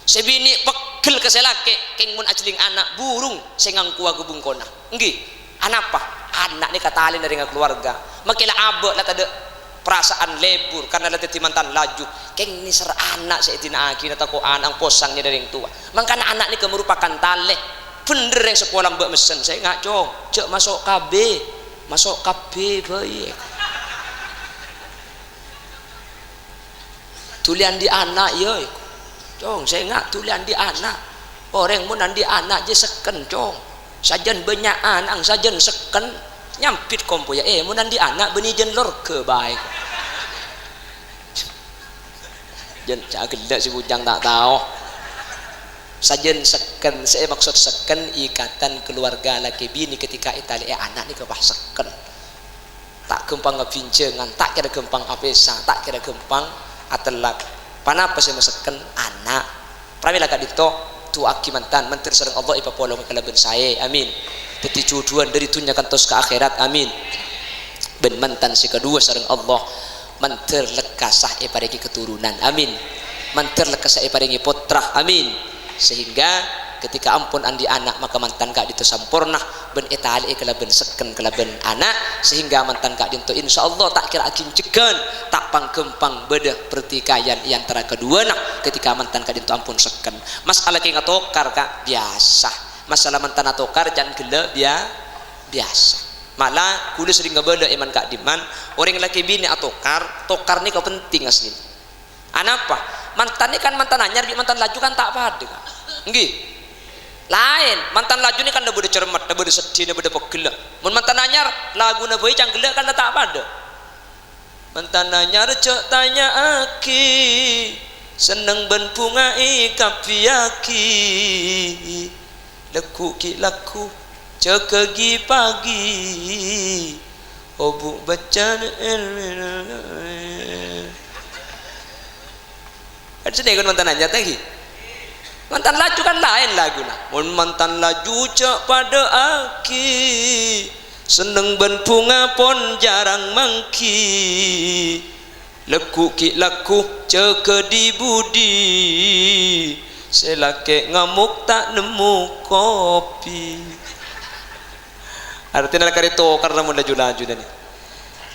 si bini pegel ke selaki keng mun ajling anak burung saya ngangkua gubung kona nggih anak apa anak ni katalin dari keluarga makila abek lah kada perasaan lebur karena latih mantan laju keng ni ser anak saya tina aki nata ko anang posangnya dari yang tua makanya anak ni merupakan tale bener yang sekolah mbak mesen saya nggak cek masuk KB baik tulian di anak yo cong saya nggak tulian di anak orang mun di anak je seken cong sajen banyak anang sajen seken nyampit kompo ya mun di anak beni jen lor ke baik jen cagelak si bujang tak tahu sajen seken saya maksud seken ikatan keluarga laki bini ketika itali anak ni kebah seken tak gempang ngepincengan tak kira gempang apesa tak kira gempang atelak panapa saya meseken anak pramila kadito tu aki mantan menteri sareng Allah ipapolong kalaben saya amin teti cuduan dari dunia kantos ke akhirat amin ben mantan si kedua sareng Allah manter lekasah paringi keturunan amin manter lekasah paringi putra amin sehingga ketika ampun andi anak maka mantan kak ditu sampurna ben etali kelaben seken kelaben anak sehingga mantan kak dinto insyaallah tak kira akin cegan tak pangkempang bedah pertikaian yang antara kedua nak ketika mantan kak dinto ampun seken masalah ki ngatokar kak biasa masalah mantan atokar jangan gele biasa malah kudu sering ngebeda iman kak diman orang laki bini atokar tokar ni kau penting asli anapa mantan ni kan mantan anyar bi mantan laju kan tak pada nggih lain mantan laju ni kan dah beda cermat dah beda sedih dah beda pegel mun mantan anyar lagu na boy cang gelak kan tak pada mantan anyar cek tanya aki seneng ben bunga ikapiaki leku ki laku cekegi pagi obuk bacan kan sedih kan mantan anyar lagi mantan laju kan lain lagu nah mun mantan laju cek pada aki seneng ben bunga pon jarang mangki leku ki laku ceke di budi selake ngamuk tak nemu kopi artinya kari tokar namun laju-laju nih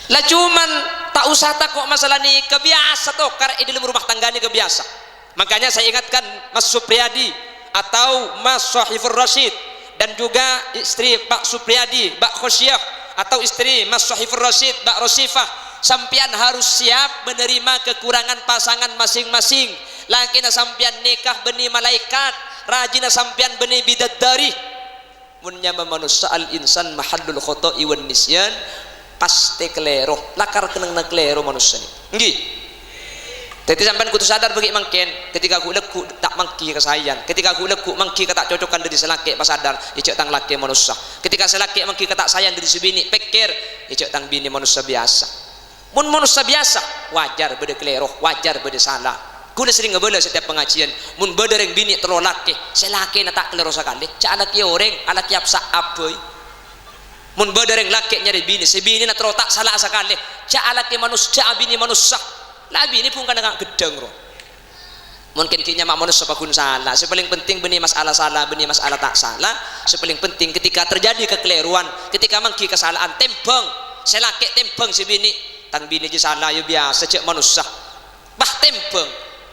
lajuman tak usah takut masalah ni kebiasa tokar di dalam rumah tangga ni kebiasa. Makanya saya ingatkan Mas Supriyadi atau Mas Sohifur Rashid dan juga istri Pak Supriyadi Mbak Khosyah atau istri Mas Sohifur Rashid Mbak Rosifah sampian harus siap menerima kekurangan pasangan masing-masing. Lakina sampian nikah beni malaikat rajina sampian beni bidadari munya manusia al insan mahallul khoto'i wan nisyan pasti kelero lakar keneng kelero manusia ni nggih. Tadi sampai kutu sadar bagi mangken ketika aku leku tak mangki kesayang ketika aku leku mangki tak cocokkan dari selaki pas sadar icek tang laki manusia ketika selaki mangki tak sayang dari sebini pikir icek tang bini manusia biasa mun manusia biasa wajar beda kelero wajar beda salah kuda sering ngebela setiap pengajian mun beda yang bini terlalu laki selaki na tak kelero sekali cak laki orang alaki apsa aboy mun beda yang laki nyari bini sebini na terlalu tak salah sekali cak laki manusia bini manusia labi ini pun kadang gedeng roh mungkin kini mak manusia pakun salah sepaling penting benih masalah salah benih masalah tak salah sepaling penting ketika terjadi kekeliruan ketika mangki kesalahan tembang selaki tembang si bini tang bini je salah ya biasa cek manusia bah tembang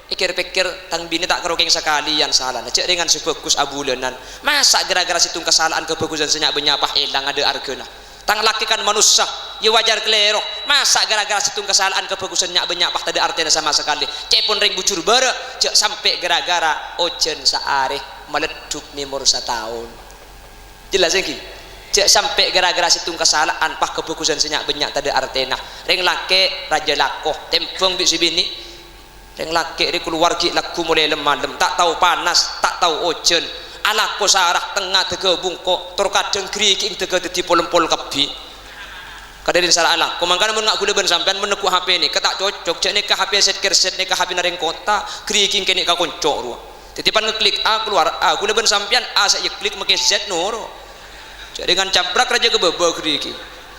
pikir-pikir tang bini tak kerokeng sekalian salah cek dengan sebagus abulanan masa gara-gara situng kesalahan kebagusan senyak benyapah hilang ada argana tang laki kan manusia ya wajar kelero masa gara-gara situng kesalahan kebagusan nyak banyak pak tadi artinya sama sekali cepon ring bucur bara cek sampai gara-gara ojen saareh meleduk nimur setahun jelas lagi cek sampai gara-gara situng kesalahan pak kebagusan senyak banyak tadi artinya ring lake raja lakoh tempeng di sini ring lake ring keluar ki laku mulai lemah tak tahu panas tak tahu ojen ala ko sarah tengah tega bungkok tur kadang griking tega dadi pol-pol kebi kadang salah ala kumangkan mun ngak gula ben sampean meneku HP ni ketak cocok cek ni ka HP set kerset ni ka HP naring kota griking kene ka koncok ru titipan ngeklik A keluar A gula ben sampean A saya klik make Z nuro cek dengan cabrak raja kebebo griking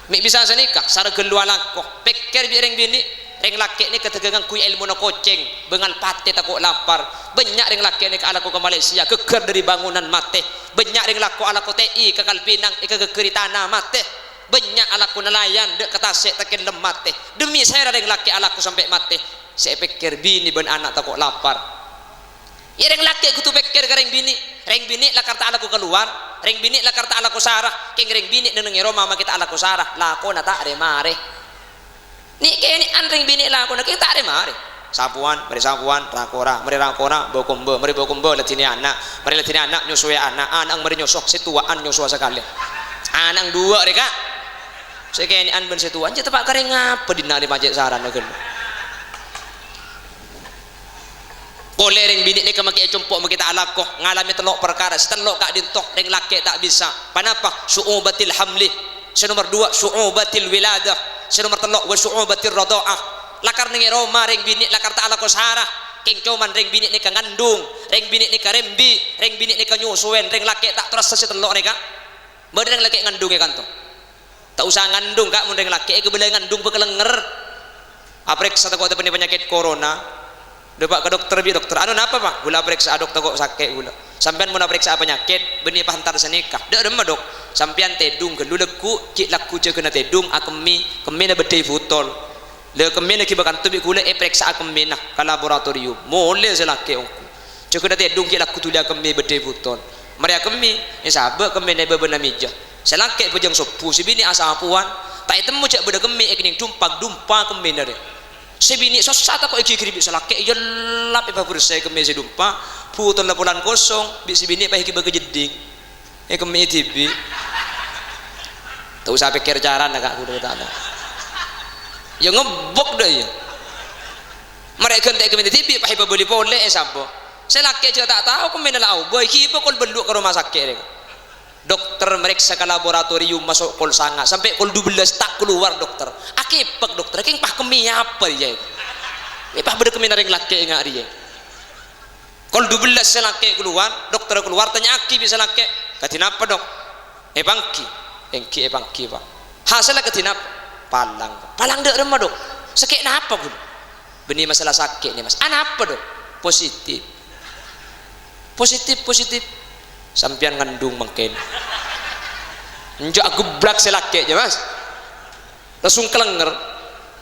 mik bisa senikah sara gelua lakoh pikir bi ring bini ring laki ni ketegangan kui ilmu na koceng bengal pate takut lapar banyak ring laki ni ke alaku ke Malaysia keker dari bangunan mate banyak ring laku alaku TI ke Kalpinang ke kekeri tanah mate banyak alaku nelayan dek ketasek takin lemate demi saya ring laki alaku sampai mate saya pikir bini ben anak takut lapar ya ring laki aku tu pikir ke ring bini lah karta alaku keluar ring bini lah karta alaku sarah king ring bini nenengi Roma mama kita alaku sarah lako na tak are mare ni kini anring bini lah aku nak kita ada mari sapuan rakora bokumbo latini anak nyusui anak mari nyusuk situaan nyusua sekali anang dua reka sekini an ben situan je tepak kering apa dina di majek saran nagen boleh ring bini ni kemaki cumpuk kita alakoh ngalami telok perkara setelok kak dintok ring laki tak bisa panapa su'ubatil hamli nomor 2 su'ubatil wiladah nomor 3 wa su'ubatir radha'ah lakar nengi Roma ring bini lakar ta'ala ko sarah king cuman ring bini ni ka ngandung ring bini ni ka rembi ring bini ni ka nyusuwen ring laki tak terus setelok ni ka bener ring laki ngandung kan to tak usah ngandung kak mun ring laki ke bela ngandung bekelenger apriksa takut ada penyakit corona depak ke dokter bi dokter anu napa pak gula periksa dokter kok sakit gula sampean mun periksa penyakit benih pahantar senikah dak demah dok sampean tedung ke leku cik laku je kena tedung akemi na bedai futol le kemi na kibakan tu bi gula periksa akemi nah ka laboratorium mole selake ongku je kena tedung cik laku tu dia kemi bedai futol mari akemi sahabat kemi na bebena mija selake pejang sopu si bini asapuan tak temu cak beda kemi ekning dumpa kemi na de si bini sosata kok iki kribi selake yelap iba bersai kemi si dumpa putol na bulan kosong bi si bini pa iki bekejeding kemi TV tak usah pikir cara nak aku dah tak ya ngebok dah ya mereka tak kemi TV pakai beli pole sabo saya laki je tak tahu kemi nak au boy kipo kol beluk ke rumah sakit dokter meriksa ke laboratorium masuk kol sangat sampai kol 12 tak keluar dokter akipak dokter king pah kemi apa dia ni pah beda kemi naring laki ngak dia kol 12 saya laki keluar dokter keluar tanya aki bisa laki katin apa dok bangki pak hasilnya katin apa palang dek remah dok sakit apa pun benih masalah sakit ni mas apa dok positif sampian ngandung makin njak geblak selake je mas langsung kelenger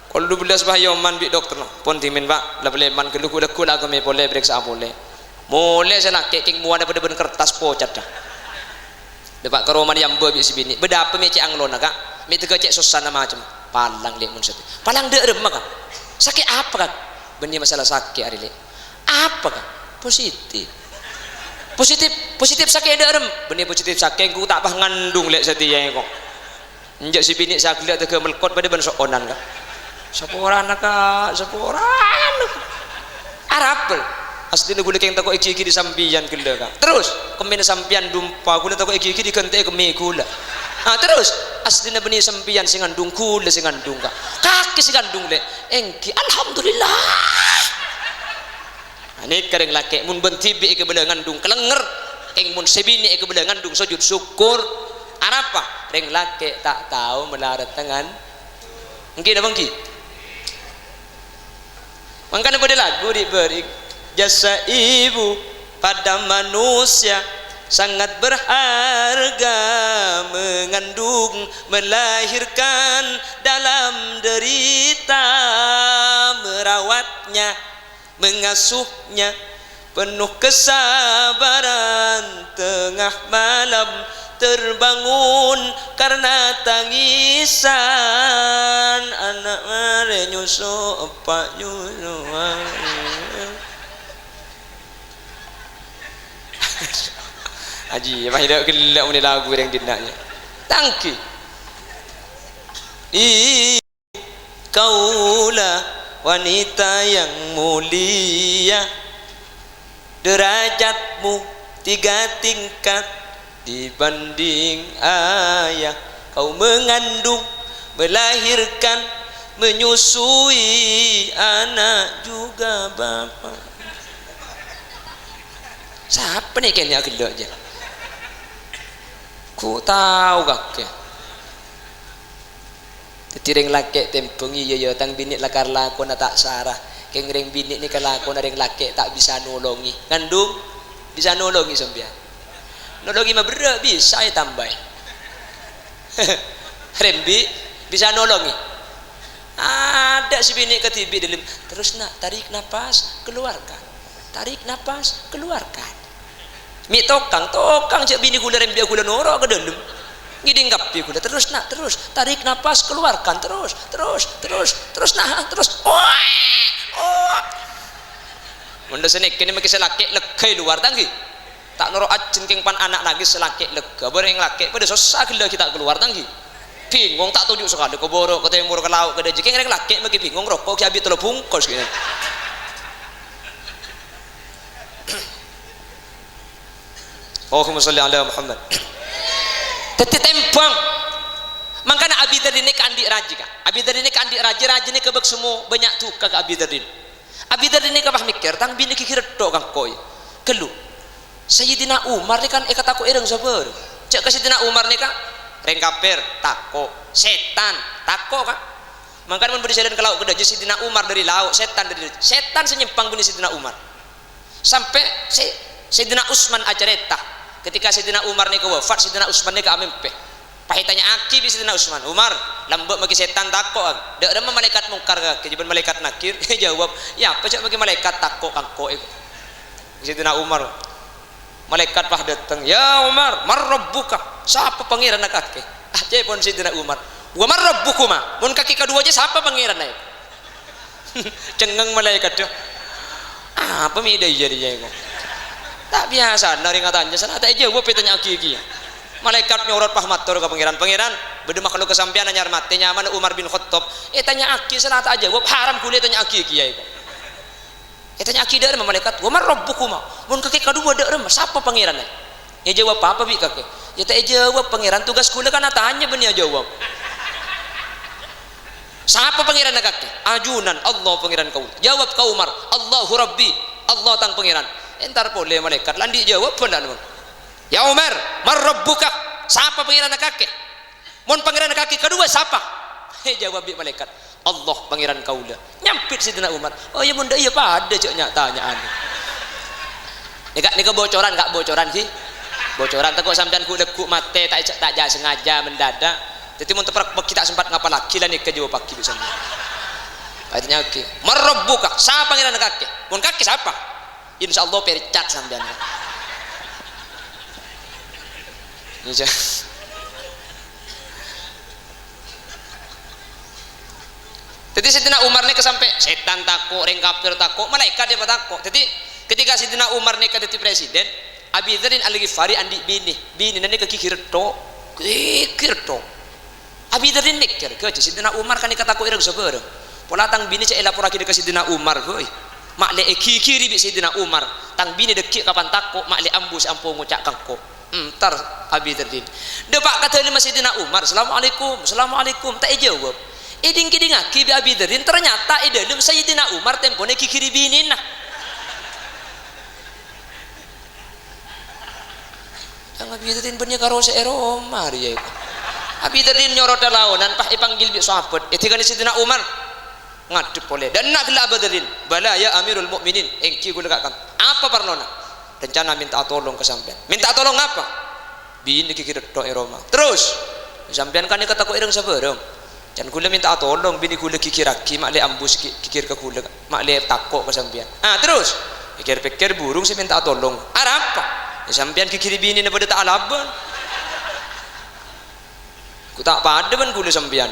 kalau 12 bahayoman bi dokter pun timin pak lebleman keluku lah kami boleh periksa boleh selake king muan daripada ben kertas pocat dah depak ke rumah yang bi si bini beda apa mi cek anglona kak mi tega cek susana macam palang lek mun satu palang dek remah kak sakit apa kak benih masalah sakit hari lek apa kak positif sakit ada rem benih positif sakit ku tak pah ngandung lek setia kok njak si bini sak lihat tega melkot pada ben sokonan kak seporan arapel asli gula keng takut iki di sampian gula kak terus kemina sampian dumpa gula takut iki di kente kemi gula terus asli benih sampian singandung gula singandung kak kaki singandung lek engki alhamdulillah ini kering laki mun bentibi ke bela ngandung kelenger keng mun sebini ke bela ngandung sujud syukur apa ring laki tak tahu melarat tangan engki dah bangki makanya pada lagu diberi jasa ibu pada manusia sangat berharga mengandung melahirkan dalam derita merawatnya mengasuhnya penuh kesabaran tengah malam terbangun karena tangisan anak mare nyusu epak nyusu Haji, apa hidup gelap ni lagu yang dinaknya. Tangki. Kaulah wanita yang mulia, derajatmu 3 tingkat dibanding ayah. Kau mengandung, melahirkan, menyusui anak juga bapa. Siapa ni kena gelak je? Ku tahu kakek. Tetiring laki tempung iya tang bini lakar lakon tak sarah. Keng ring bini ni kelakon ring laki tak bisa nolongi. Ngandung bisa nolongi sampean. Nolongi mah berat bisa ya tambah. Rembi bisa nolongi. Ada si bini ketibi dalam terus nak tarik nafas keluarkan. Tarik nafas keluarkan. Mi tokang cak bini gula rembia gula norok ke dalam ngidinggap dia gula terus nak terus tarik nafas keluarkan terus nah terus munda senek kini maki selake lekai luar tanggi tak norok acin keng pan anak lagi selake lega bareng lake pada susah gila kita keluar tanggi bingung tak tunjuk sekali ke borok ke timur ke laut ke daji keng reng lake maki bingung rokok ki abi telo bungkus gini. Allahumma sholli ala Muhammad. Teti tempang. Mangkana Abi Dardin ni kandik raji kan. Abi Dardin ni kandik raji ni kebek semua banyak tukar ke Abi Dardin. Abi Dardin ni kabah mikir tang bini kikir tok kang koi. Kelu. Sayyidina Umar ni kan kata ko ireng sabar. Cek ke Sayyidina Umar ni kan reng kafir tako, setan tako kan. Mangkana mun berjalan ke laut ke daji Sayyidina Umar dari laut, setan dari setan senyempang bini Sayyidina Umar. Sampai Sayyidina Utsman ajareta. Ketika Sayyidina Umar ni wafat, Sayyidina Utsman ni amimpe. Pahitanya aki bi Sayyidina Utsman, Umar, lambek bagi setan takok. Dak ada malaikat mungkar ke jaban malaikat nakir. Jawab, ya apa cak bagi malaikat takok kangko iku. Sayyidina Umar. Malaikat pah datang, "Ya Umar, mar rabbuka?" Siapa pangeran nak kaki? Ah, jepon Sayyidina Umar. "Wa mar rabbukuma?" Mun kaki kedua aja siapa pangeran nak? Cengeng malaikat tu. Ah, apa mi dai jadi iku? Tak biasa dari katanya sana tak jawab petanya aki-aki. Malaikat nyorot pah matur ke pangeran bede makhluk kesampian anyar mate nyaman Umar bin Khattab tanya aki sana tak jawab haram kuliah tanya aki-aki ya iku. Tanya aki dak malaikat wa mar rabbukuma mun kaki kadua dak rem siapa pangerannya ya jawab apa bi kaki ya tak jawab pangeran tugas kuliah kan tanya benih jawab siapa pangerannya kaki ajunan Allah pangeran kau jawab kau Umar Allahu Rabbi Allah tang pangeran entar boleh malaikat landi jawab benar mun ya Umar mar rabbuka siapa pangeran kakek mun pangeran kaki kedua siapa jawab bi malaikat Allah pangeran kaula nyampit Sayyidina Umar oh ya mun iya pada cek tanyaan ni kebocoran enggak bocoran sih bocoran tegok sampean ku lekuk mate tak sengaja mendadak jadi mun teprak kita sempat ngapa lagi lah ni ke jawab pagi bisa ayatnya oke mar rabbuka siapa pangeran kakek mun kakek siapa insyaallah percat sampean. Iya. Jadi Sayyidina Umar ni kesampai setan takut, reng kafir takut, malaikat dia takut. Jadi ketika Sayyidina Umar ni jadi presiden, Abi Dardin Al-Ghifari andi bini nani kikir to. Abi Dardin mikir ke Sayyidina Umar kan kata ko ireng sabar. Pola tang bini cek lapor lagi dekat Sayyidina Umar heuy. Makle kikiri bi Sayyidina Umar tang bini dekik kapan takut makle ambus ampun ngucak kangko entar Abi Dardin depak kata lima Sayyidina Umar assalamualaikum tak jawab iding kiding aki bi Abi Dardin ternyata dalam Sayyidina Umar tempone kikiri bini nah yang Abi Dardin bener karo se Omar ya Abi Dardin nyorot lawanan pah ipanggil bi sahabat etika Sayyidina Umar ngadep boleh dan nak gelak Badrin bala ya Amirul Mukminin engki gula kan apa parnona rencana minta tolong ke sampean minta tolong apa bini kikir tok Roma terus sampean kan kata ko ireng sabareng jan gula minta tolong bini gula kikir aki mak le ambus kikir ke gula mak le takok ke sampean terus pikir-pikir burung sih minta tolong apa ya sampean kikir bini na pada tak alaban ku tak pada men kula sampean.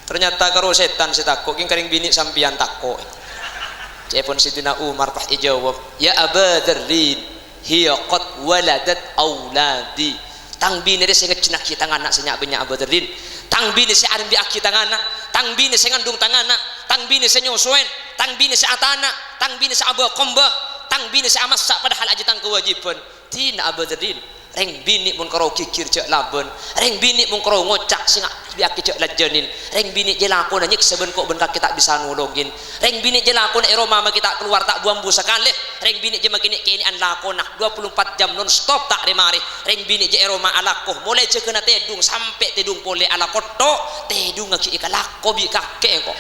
Ternyata karo setan takok king karing bini sampean takok. Cepon Sidina Umar pas ijawab, ya Aba Dzarrin hiya qad waladat auladi. Tang bini dia sing ngecenak kita anak senyak banyak Aba Dzarrin. Tang bini si arim biak kita anak, tang bini si ngandung tang anak, tang bini si nyusuin, tang bini si atana, tang bini si aba komba, tang bini si amasak padahal aja tang kewajiban. Tina Aba Dzarrin reng bini mun karo kikir cek laben, reng bini mun karo ngocak sing biak cek lajenin, reng bini je lakon nyiksa ben kok ben kaki tak bisa nolongin, reng bini je lakon ero mama kita keluar tak buang busa kalih, reng bini je makini kini an lakon 24 jam non stop tak remari, reng bini je ero ma alakoh mulai cek kena tedung sampai tedung pole ala koto tedung ngaki ikalako bi kakek kok.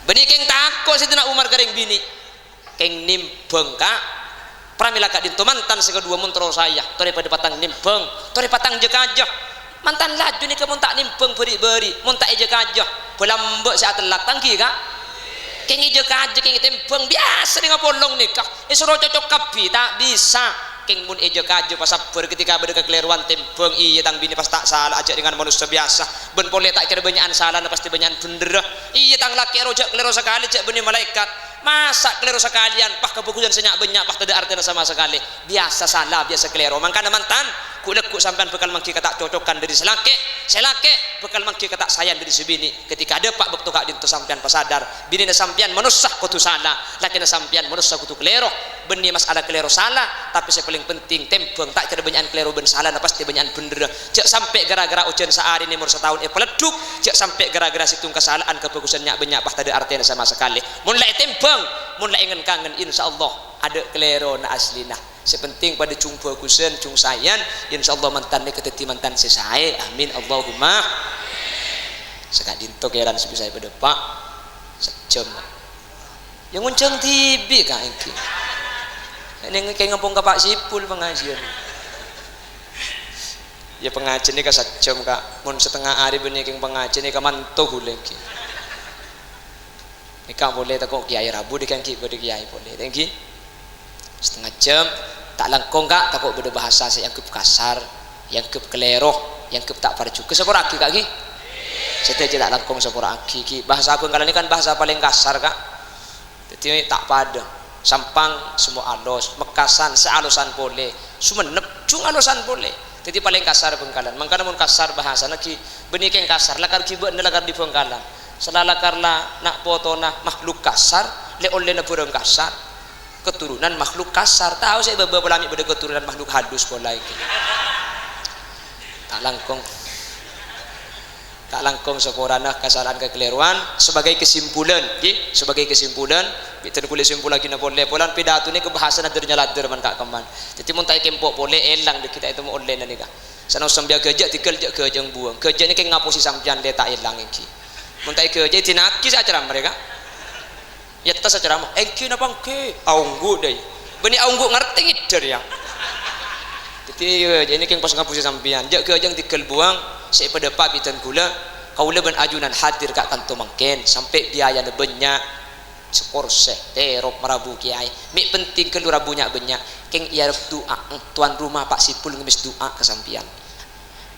Beni keng takut Sidina Umar gareng bini keng nimbeng kak pramila kak dinto mantan sekedua muntro saya daripada patang nimbeng tori patang jekajah mantan laju ni kamu tak nimbeng beri-beri mun tak jekajah belambek saat telak tangki kak keng jekajah keng timbeng biasa dengan bolong nikah isuro cocok kapi tak bisa keng mun jekajah pas sabar ketika berdekat keleruan timbeng iya tang bini pas tak salah aja dengan manusia biasa ben boleh tak kira banyakan salah pasti banyakan bener iya tang laki rojak keleru sekali cek benih malaikat masa keliru sekalian pah kebukuan senyak banyak pah tidak artinya sama sekali biasa salah biasa keliru makanya mantan kulekku sampean bekal mangki kata cocokkan dari selake bekal mangki kata sayang dari sebini ketika ada pak bekto kak dinto sampean pasadar bini na sampean manusah kutu salah laki na sampean manusah kutu keliru benih masalah keliru salah tapi yang paling penting tempeng tak kira banyakan keliru ben salah pasti banyakan bener jak sampai gara-gara ujian sehari ini umur setahun peleduk jak sampai gara-gara situng kesalahan kebagusannya banyak pah tidak artinya sama sekali mulai tempeng mulai ingin kangen insyaallah ada kelero na aslina sepenting pada jumpa kusen cung sayan insyaallah mantan ni keteti mantan sesai amin Allahumma sekak dinto keran sebisa pada pak sejam yang nguncang tibi kak engki ini kayak ngepung ke Pak Sipul pengajian ya pengajian ni ka sejam kak mun setengah hari benih keng pengajian ni ka mantuh lagi Ika boleh takut kiai Rabu di kan pada kiai boleh, thank you. Setengah jam tak langkong kak takut beda bahasa yang kep kasar, yang kep keleroh, yang kep tak parju. Kesepora aki kak ki, saya tak langkong sepora aki ki. Bahasa aku kalian ini kan bahasa paling kasar kak. Jadi tak pada, sampang semua alus, mekasan sealusan boleh, sumenep cung alusan boleh. Jadi paling kasar pengkalan. Mangkana mun kasar bahasa lagi benih yang kasar, lakar kibat lakar di pengkalan. Selala karena nak potona makhluk kasar le oleh na burung kasar keturunan makhluk kasar tahu saya beberapa lami pada keturunan makhluk halus pola iki tak langkong seporana kesalahan kekeliruan sebagai kesimpulan sebagai kesimpulan kita boleh simpul lagi na boleh polan pidato ni kebahasan adernya lader man kak keman jadi mun tak kempok boleh elang kita itu mau oleh na nika sana sambia kerja tikel je kerja yang buang kerja ni kayak ngapusi sampian dia tak elang iki muntai kerja tinaki acara mereka ya tas acara mah engki napa engki aunggu deh beni aunggu ngerti ngider ya jadi ini keng pas ngapusi sampian jak kerja yang tikel buang saya pada pabitan gula kaula ben ajunan hadir kak kanto mangken sampai biaya na banyak sekorseh terop merabu kiai mi penting kelur rabunya banyak keng iya doa tuan rumah Pak Sipul ngemis doa ke sampian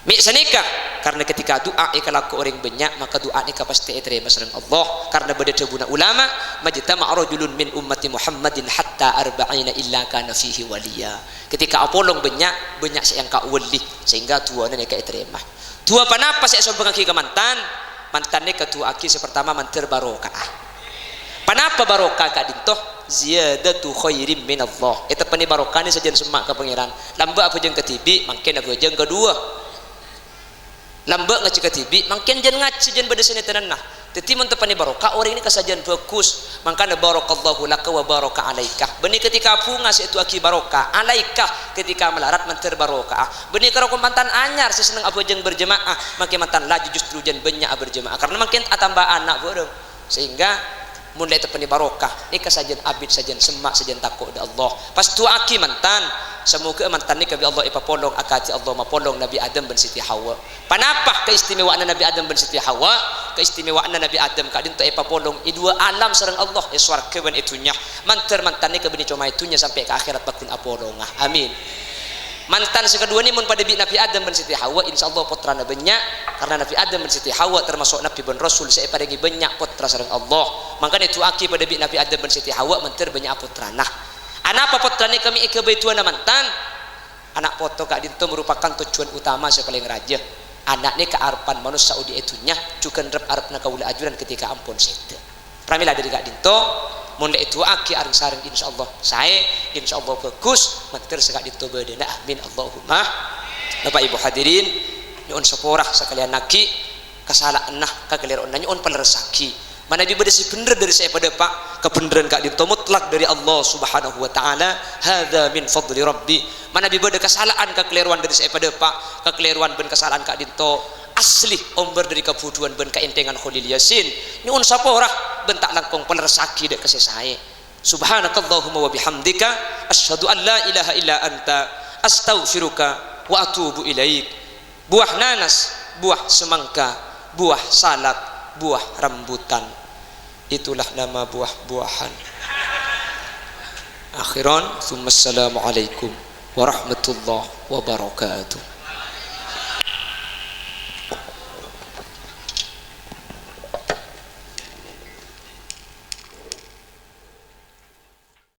mi sanika karena ketika doa ikalaku orang banyak maka doa nika pasti diterima sareng Allah karena beda tabuna ulama majtama rajulun min ummati Muhammadin hatta arba'ina illa kana fihi waliya ketika apolong banyak yang ka wali sehingga tuana nika diterima dua panapa saya sombong ke mantan nika tua aki pertama mantir barokah panapa barokah ka dintoh ziyadatu khairim min Allah eta pani barokah ni sajen semak ke pangeran lamba apa jeung ketibi mangken apa jeung kedua lambak ngaji ke TV makin jangan ngaji jangan pada sini tenanah tetapi mentepani barokah orang ini kesajian bagus makanya barakallahu laka wa baraka alaika benih ketika bunga itu aki barokah alaika ketika melarat menter barokah benih kalau mantan anyar seseneng apa jeng berjemaah makin mantan laju justru jangan banyak berjemaah karena makin tambah anak bodoh sehingga mulai tepani barokah ini kesajian abid sajian semak sajian takut da Allah pas tu aki mantan semoga mantan ni kabi Allah ipapolong akati Allah mapolong Nabi Adam bin Siti Hawa panapa keistimewaan Nabi Adam bin Siti Hawa keistimewaan Nabi Adam kadin tu ipapolong dua alam sareng Allah swarga ban itunya mantan ni kabi ni cuma itunya sampai ke akhirat bakun apolongah amin mantan sekedua ni mun pada bi Nabi Adam dan Siti Hawa insyaallah putrana banyak karena Nabi Adam dan Siti Hawa termasuk Nabi ben Rasul saya pada banyak putra sareng Allah makanya itu aki pada bi Nabi Adam dan Siti Hawa mentir banyak putrana anapa putrane kami ikebetuan mantan anak foto kak dinto merupakan tujuan utama saya paling raja anak ni kearpan manusia Saudi itunya cukan rep arep na kaula ajuran ketika ampun sete pramila dari kak dinto mun itu aki areng sareng insyaallah saya insyaallah bagus mentir sekak dinto bedena amin Allahumma Bapak Ibu hadirin nyuun saporah sekalian naki kasalaan nah kageliron nyuun paleresaki mana bi bedesi bener dari saya pada Pak kebenaran kak dinto mutlak dari Allah Subhanahu wa taala hadza min fadli rabbi mana bi beda kesalahan kekeliruan dari saya pada Pak kekeliruan ben kesalahan kak dinto asli omber dari kebuduan ben kaentengan Khalil Yasin nyuun saporah bentak langkung paleresaki dek kesesai subhanakallahumma wa bihamdika asyhadu an la ilaha illa anta astaghfiruka wa atubu ilaik buah nanas buah semangka buah salak buah rambutan itulah nama buah-buahan akhiran assalamualaikum warahmatullahi wabarakatuh.